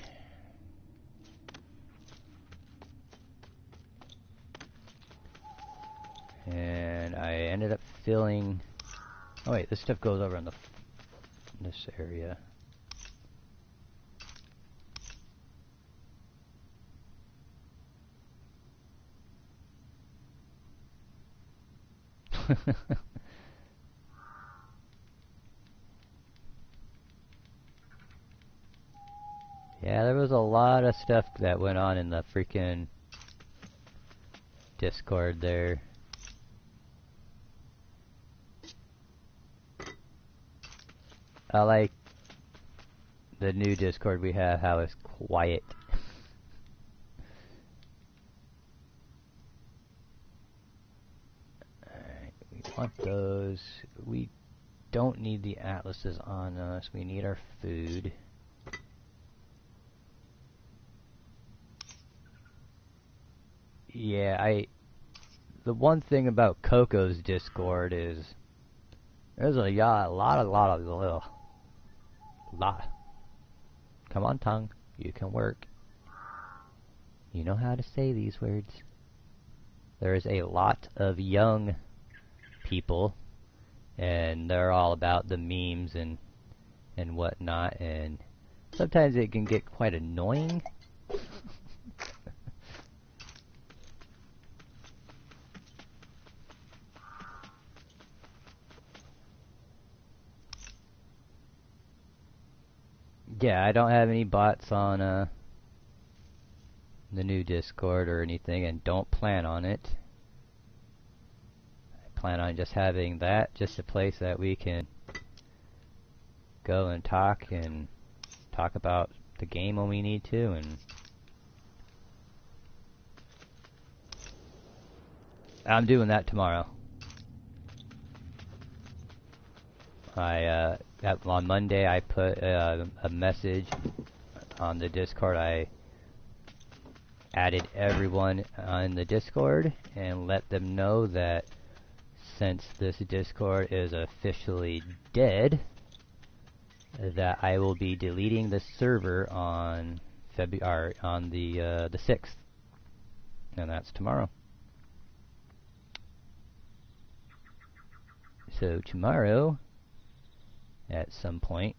And I ended up filling... oh wait, this stuff goes over in this area. Yeah, there was a lot of stuff that went on in the freaking Discord there. I like the new Discord we have, how it's quiet. Alright, we want those. We don't need the atlases on us. We need our food. Yeah, the one thing about Coco's Discord is there's a lot. Come on, tongue. You can work. You know how to say these words. There is a lot of young people, and they're all about the memes and whatnot, and sometimes it can get quite annoying. Yeah, I don't have any bots on the new Discord or anything, and don't plan on it. I plan on just having that, just a place that we can go and talk about the game when we need to, and I'm doing that tomorrow. On Monday I put a message on the Discord. I added everyone on the Discord and let them know that since this Discord is officially dead, that I will be deleting the server on the 6th, and that's tomorrow. So tomorrow, at some point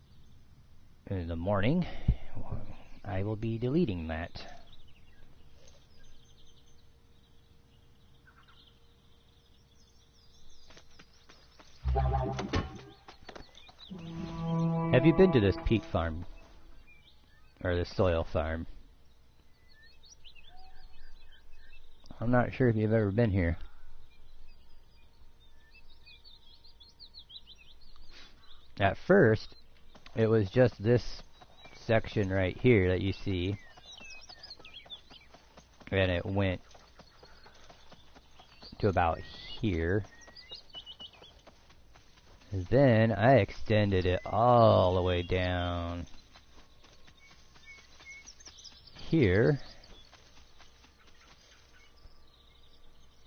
in the morning, I will be deleting that. Have you been to this peat farm? Or this soil farm? I'm not sure if you've ever been here. At first, it was just this section right here that you see. And it went to about here. And then I extended it all the way down here.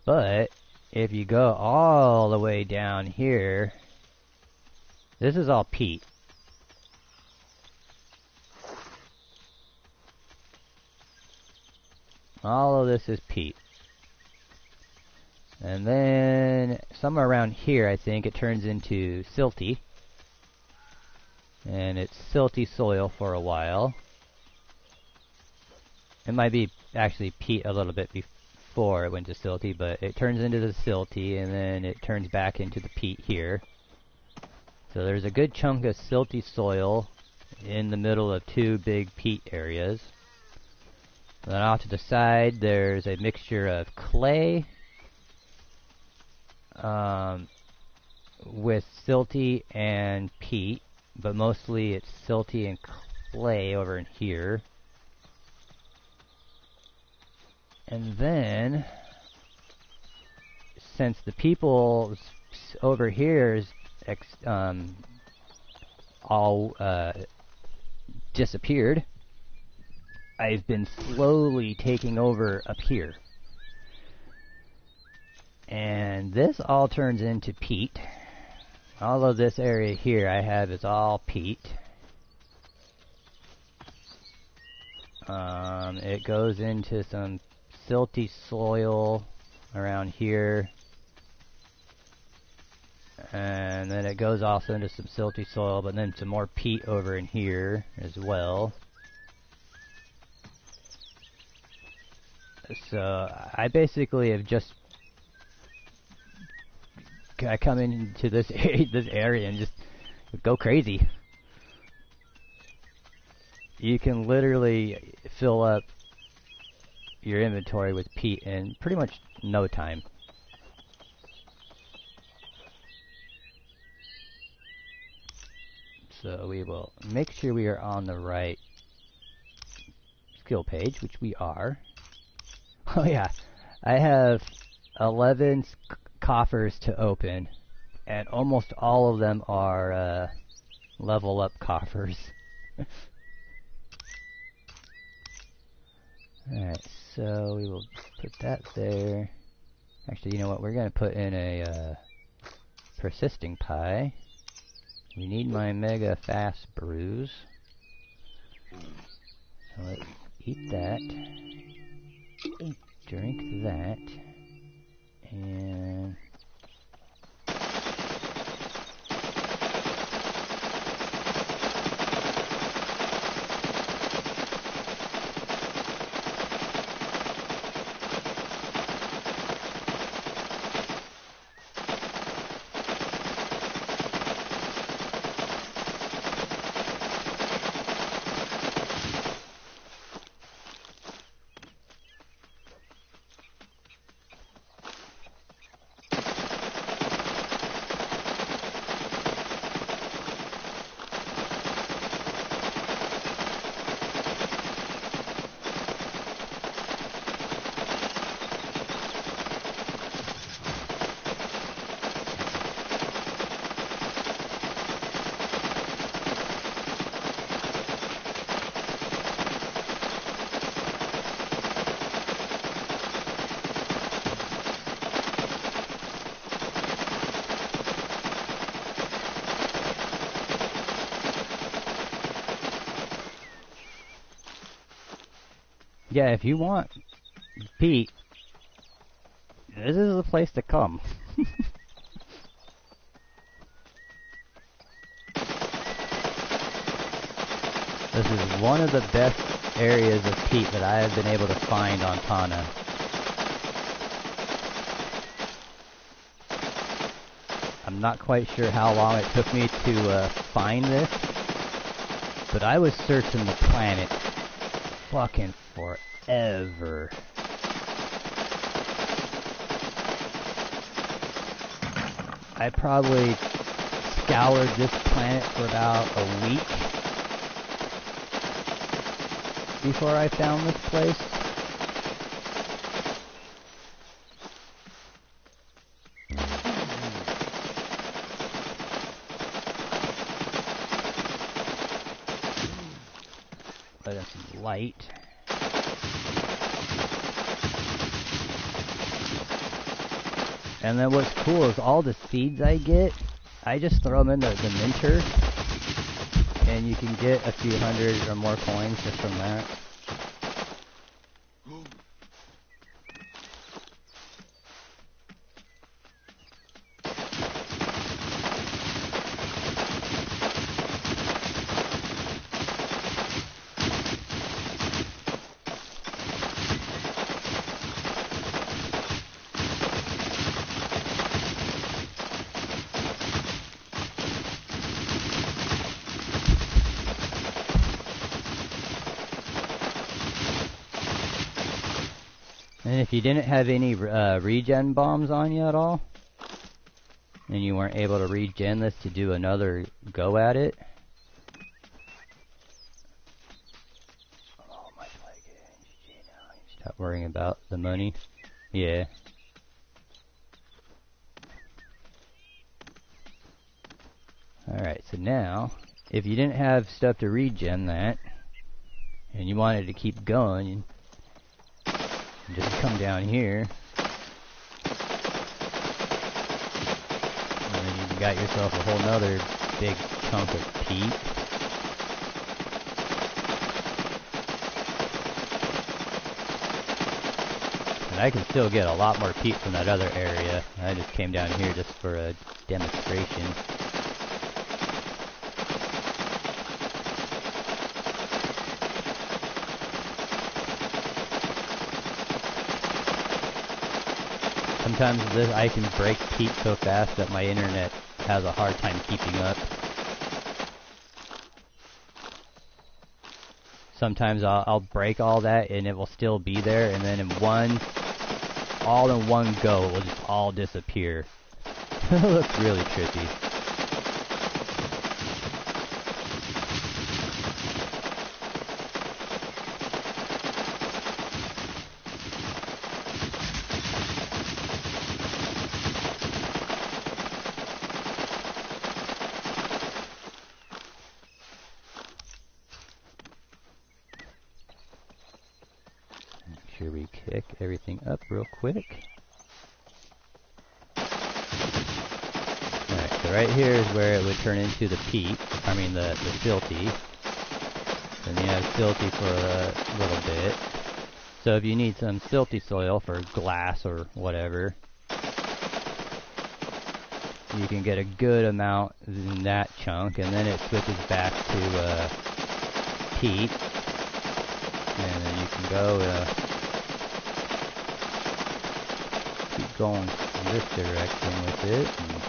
But if you go all the way down here, this is all peat. All of this is peat. And then somewhere around here, I think, it turns into silty. And it's silty soil for a while. It might be actually peat a little bit before it went to silty, but it turns into the silty, and then it turns back into the peat here. So there's a good chunk of silty soil in the middle of two big peat areas. And then off to the side, there's a mixture of clay with silty and peat, but mostly it's silty and clay over in here. And then, since the people over here is all disappeared, I've been slowly taking over up here. And this all turns into peat. All of this area here I have is all peat. It goes into some silty soil around here. And then it goes also into some silty soil, but then some more peat over in here as well. So I basically have just I come into this area and just go crazy. You can literally fill up your inventory with peat in pretty much no time. So we will make sure we are on the right skill page, which we are. Oh yeah, I have 11 coffers to open, and almost all of them are level up coffers. Alright, so we will put that there. Actually, you know what, we're going to put in a persisting pie. We need my mega fast brews. So let's eat that. Drink that. And yeah, if you want peat, this is the place to come. This is one of the best areas of peat that I have been able to find on Tana. I'm not quite sure how long it took me to find this, But I was searching the planet fucking forever. I probably scoured this planet for about a week before I found this place. Let us some light. And then what's cool is all the seeds I get, I just throw them in the minter, and you can get a few hundred or more coins just from that. And if you didn't have any regen bombs on you at all, and you weren't able to regen this to do another go at it. Oh my god, stop worrying about the money. Yeah. Alright, so now, if you didn't have stuff to regen that, and you wanted to keep going, you just come down here, and then you got yourself a whole nother big chunk of peat. And I can still get a lot more peat from that other area. I just came down here just for a demonstration. Sometimes this, I can break peat so fast that my internet has a hard time keeping up. Sometimes I'll break all that and it will still be there, and then all in one go, it will just all disappear. It looks really trippy. Sure we kick everything up real quick. Alright, so right here is where it would turn into the peat, I mean the silty. Then you have silty for a little bit. So if you need some silty soil for glass or whatever, you can get a good amount in that chunk, and then it switches back to peat. And then you can go keep going in this direction with it, and you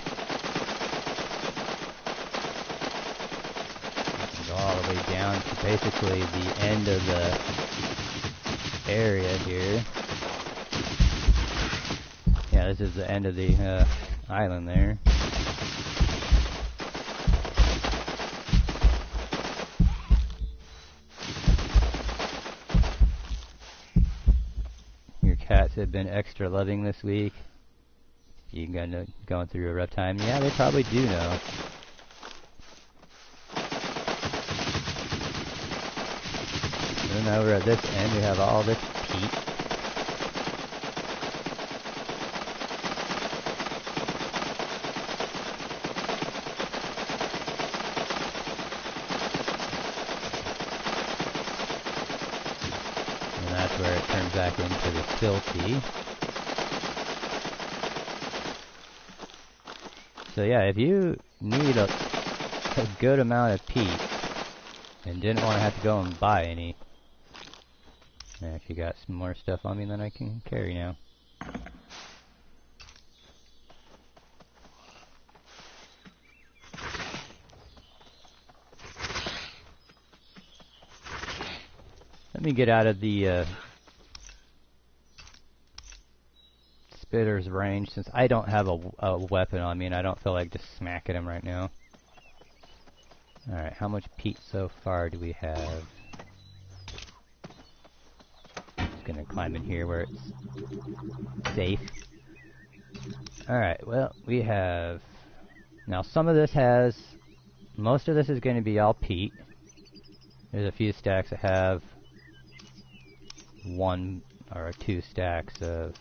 can go all the way down to basically the end of the area here. Yeah, this is the end of the island there. Cats have been extra loving this week. You going through a rough time? Yeah, they probably do know. And then over at this end, we have all this peat. Where it turns back into the silty. So yeah, if you need a good amount of peat and didn't want to have to go and buy any, I actually got some more stuff on me than I can carry now. Let me get out of the spitter's range, since I don't have a weapon on me and I don't feel like just smacking him right now. Alright, how much peat so far do we have? Just gonna climb in here where it's safe. Alright, well, we have... Now some of this has... Most of this is going to be all peat. There's a few stacks that have 1 or 2 stacks of...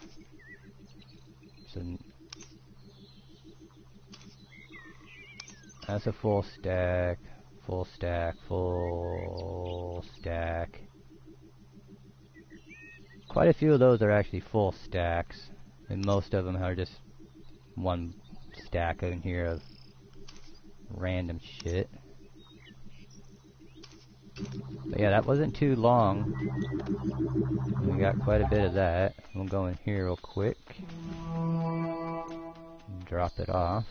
That's a full stack, full stack, full stack. Quite a few of those are actually full stacks, and most of them are just 1 stack in here of random shit. But yeah, that wasn't too long. We got quite a bit of that. We'll go in here real quick. Drop it off.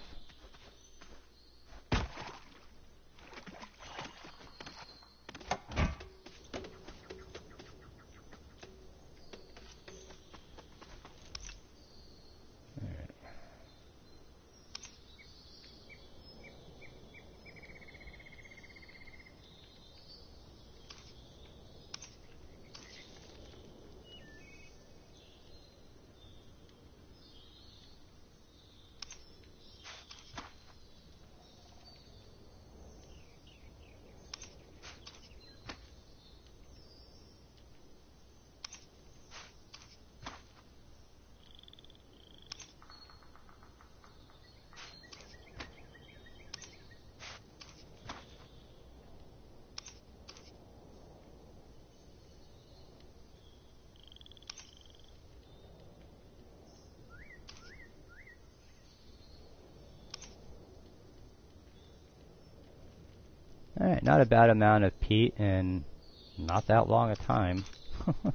Alright, not a bad amount of peat in not that long a time. So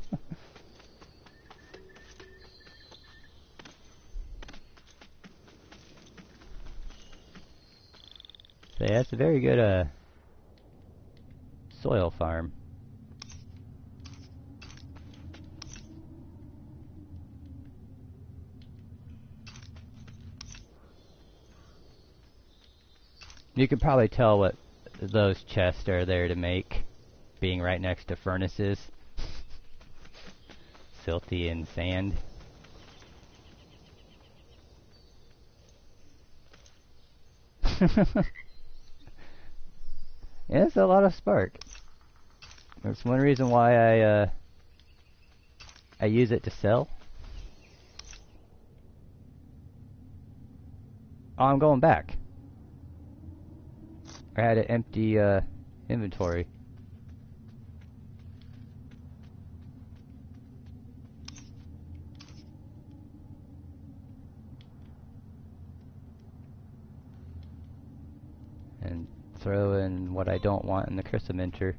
yeah, it's a very good soil farm. You can probably tell what those chests are there to make, being right next to furnaces. Filthy and sand. Yeah, it's a lot of spark. That's one reason why I use it to sell. Oh, I'm going back. I had an empty inventory. And throw in what I don't want in the chrysaminter.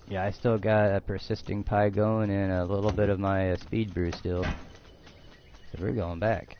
Yeah, I still got a persisting pie going and a little bit of my speed brew still. So we're going back.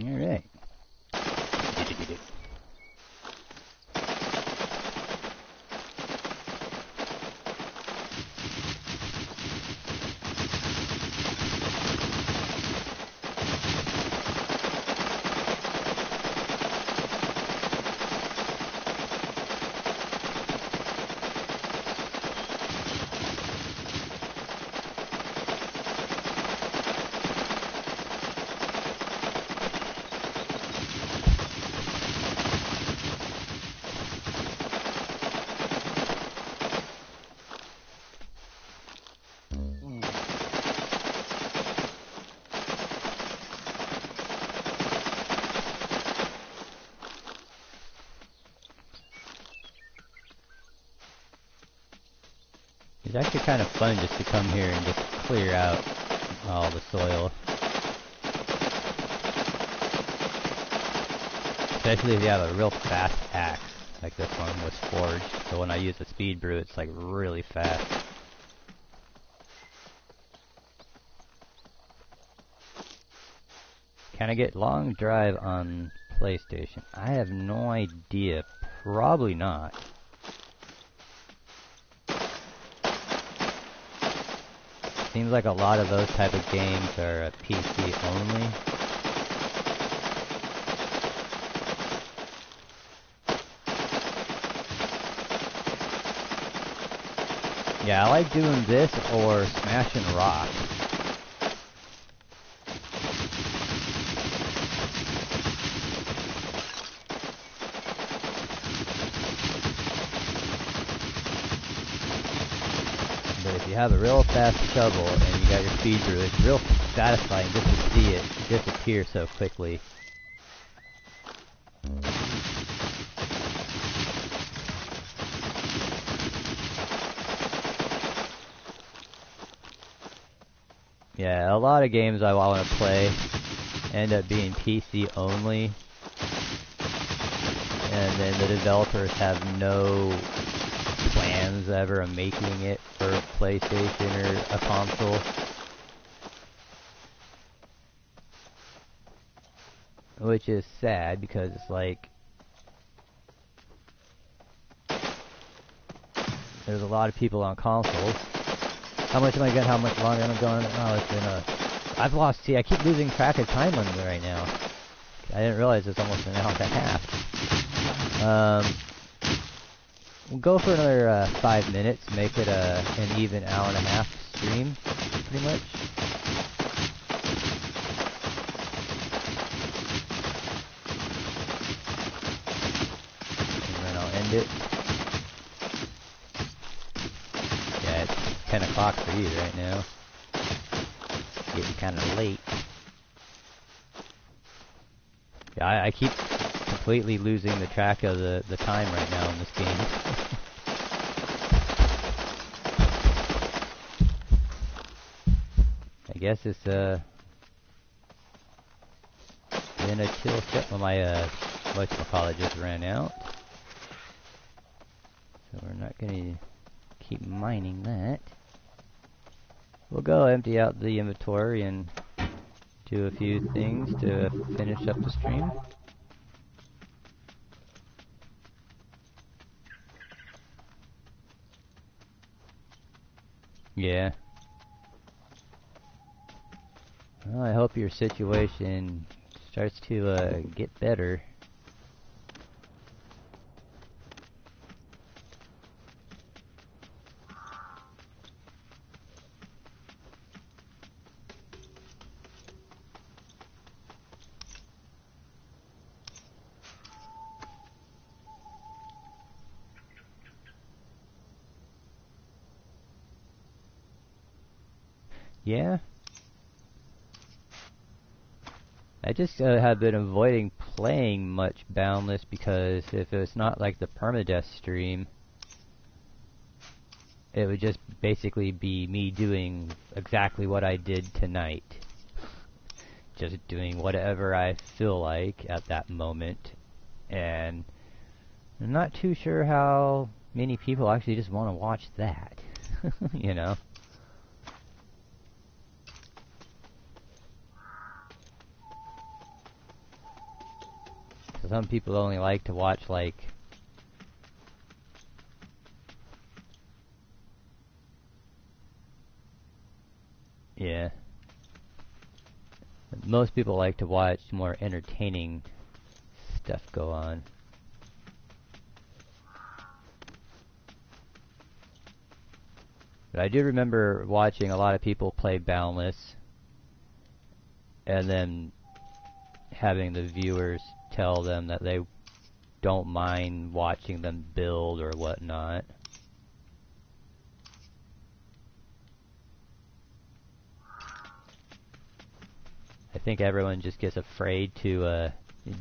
Alright. It's actually kind of fun just to come here and just clear out all the soil. Especially if you have a real fast axe, like this one was forged. So when I use the speed brew, it's like really fast. Can I get long drive on PlayStation? I have no idea. Probably not. Seems like a lot of those type of games are PC only. Yeah, I like doing this or smashing rock. But if you have a real fast shovel and you got your speed brew, it's real satisfying just to see it disappear so quickly. Yeah, a lot of games I want to play end up being PC only, and then the developers have no plans ever of making it for a PlayStation or a console. Which is sad because it's like there's a lot of people on consoles. How much am I getting? How much longer am I going? Oh, it's been I've lost. See, I keep losing track of time on me right now. I didn't realize it's almost an hour and a half. We'll go for another 5 minutes. Make it an even hour and a half stream, pretty much. And then I'll end it. 10 o'clock for you right now. It's getting kind of late. Yeah, I keep completely losing the track of the time right now in this game. I guess it's been a chill set. Well, my whatchamacallit just ran out. So we're not gonna keep mining that. We'll go empty out the inventory and do a few things to finish up the stream. Yeah. Well, I hope your situation starts to get better. Yeah. I just have been avoiding playing much Boundless because if it's not like the permadeath stream, it would just basically be me doing exactly what I did tonight. Just doing whatever I feel like at that moment. And I'm not too sure how many people actually just want to watch that. You know? Some people only like to watch, like, yeah. Most people like to watch more entertaining stuff go on. But I do remember watching a lot of people play Boundless and then having the viewers tell them that they don't mind watching them build or whatnot. I think everyone just gets afraid to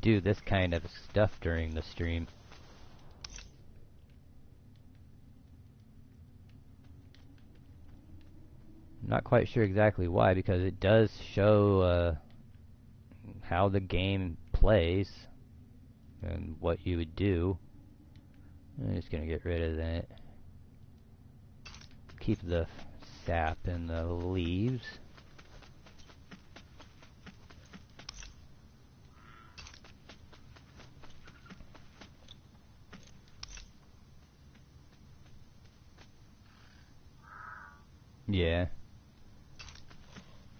do this kind of stuff during the stream. not quite sure exactly why, because it does show how the game plays and what you would do. I'm just gonna get rid of that. Keep the sap in the leaves. Yeah.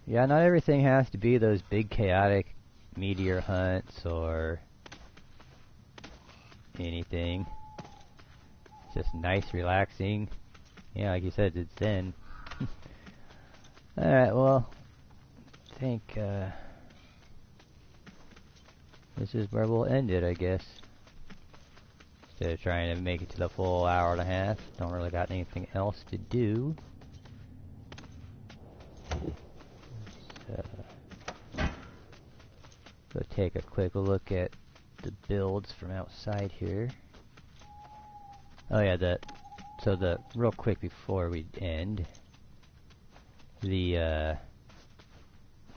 Yeah, not everything has to be those big chaotic meteor hunts or anything. It's just nice, relaxing. Yeah, like you said, it's zen. Alright, well, I think this is where we'll end it, I guess. Instead of trying to make it to the full hour and a half. Don't really got anything else to do. Go take a quick look at the builds from outside here. Oh yeah, so real quick before we end,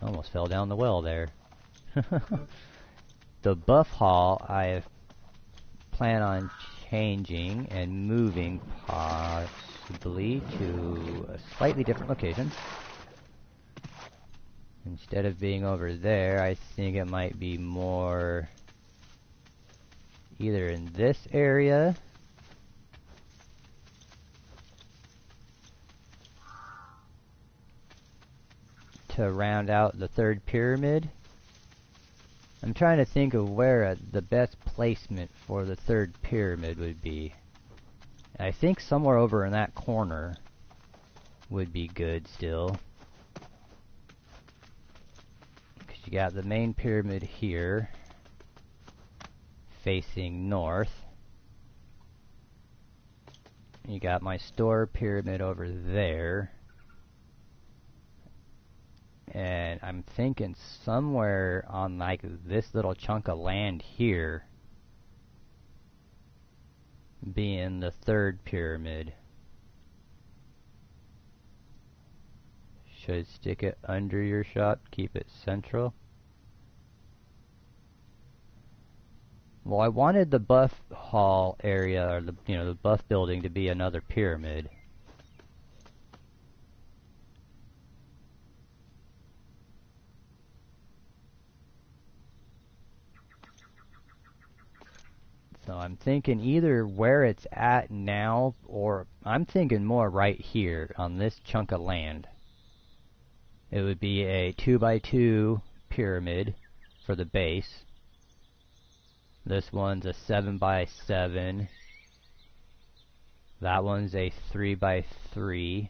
almost fell down the well there. The buff hall I plan on changing and moving possibly to a slightly different location. Instead of being over there, I think it might be more either in this area to round out the third pyramid. I'm trying to think of where the best placement for the third pyramid would be. I think somewhere over in that corner would be good still. You got the main pyramid here, facing north. You got my store pyramid over there. And I'm thinking somewhere on like this little chunk of land here being the third pyramid. Should stick it under your shot, keep it central. Well, I wanted the buff hall area, or the buff building, to be another pyramid. So I'm thinking either where it's at now, or I'm thinking more right here on this chunk of land. It would be a 2x2 pyramid for the base. This one's a 7x7. That one's a 3x3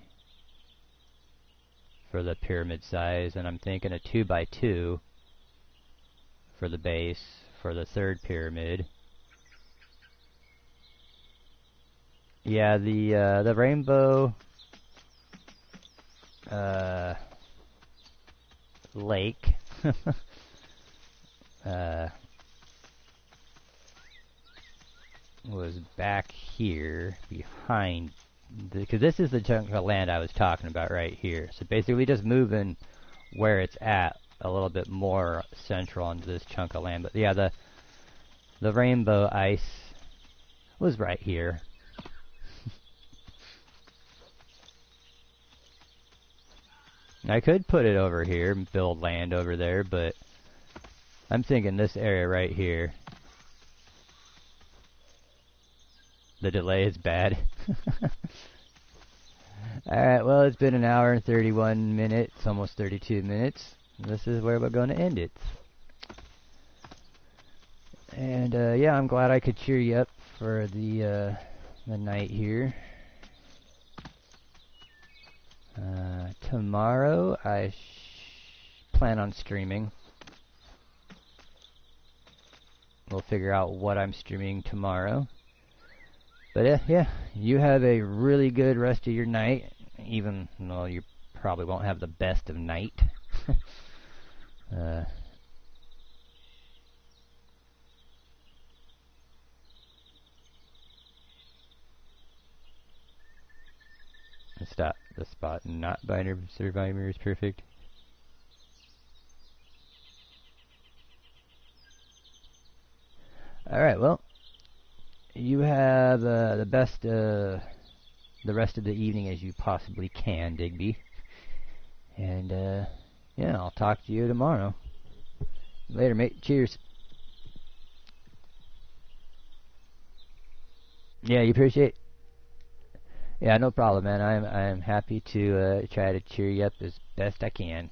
for the pyramid size, and I'm thinking a 2x2 for the base for the third pyramid. Yeah, the rainbow lake was back here behind, because this is the chunk of land I was talking about right here. So basically just moving where it's at a little bit more central onto this chunk of land. But yeah, the rainbow ice was right here. I could put it over here and build land over there, but I'm thinking this area right here. The delay is bad. Alright, well, it's been an hour and 31 minutes, almost 32 minutes. This is where we're going to end it. And yeah, I'm glad I could cheer you up for the night here. Tomorrow I plan on streaming. We'll figure out what I'm streaming tomorrow. But yeah, you have a really good rest of your night, even though you probably won't have the best of night. The spot not by Survivor is perfect. Alright, well, you have the rest of the evening as you possibly can, Digby. And, yeah, I'll talk to you tomorrow. Later, mate. Cheers. Yeah, you appreciate. Yeah, no problem, man. I'm happy to try to cheer you up as best I can.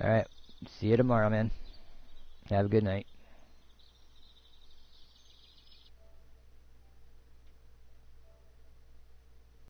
All right. See you tomorrow, man. Have a good night.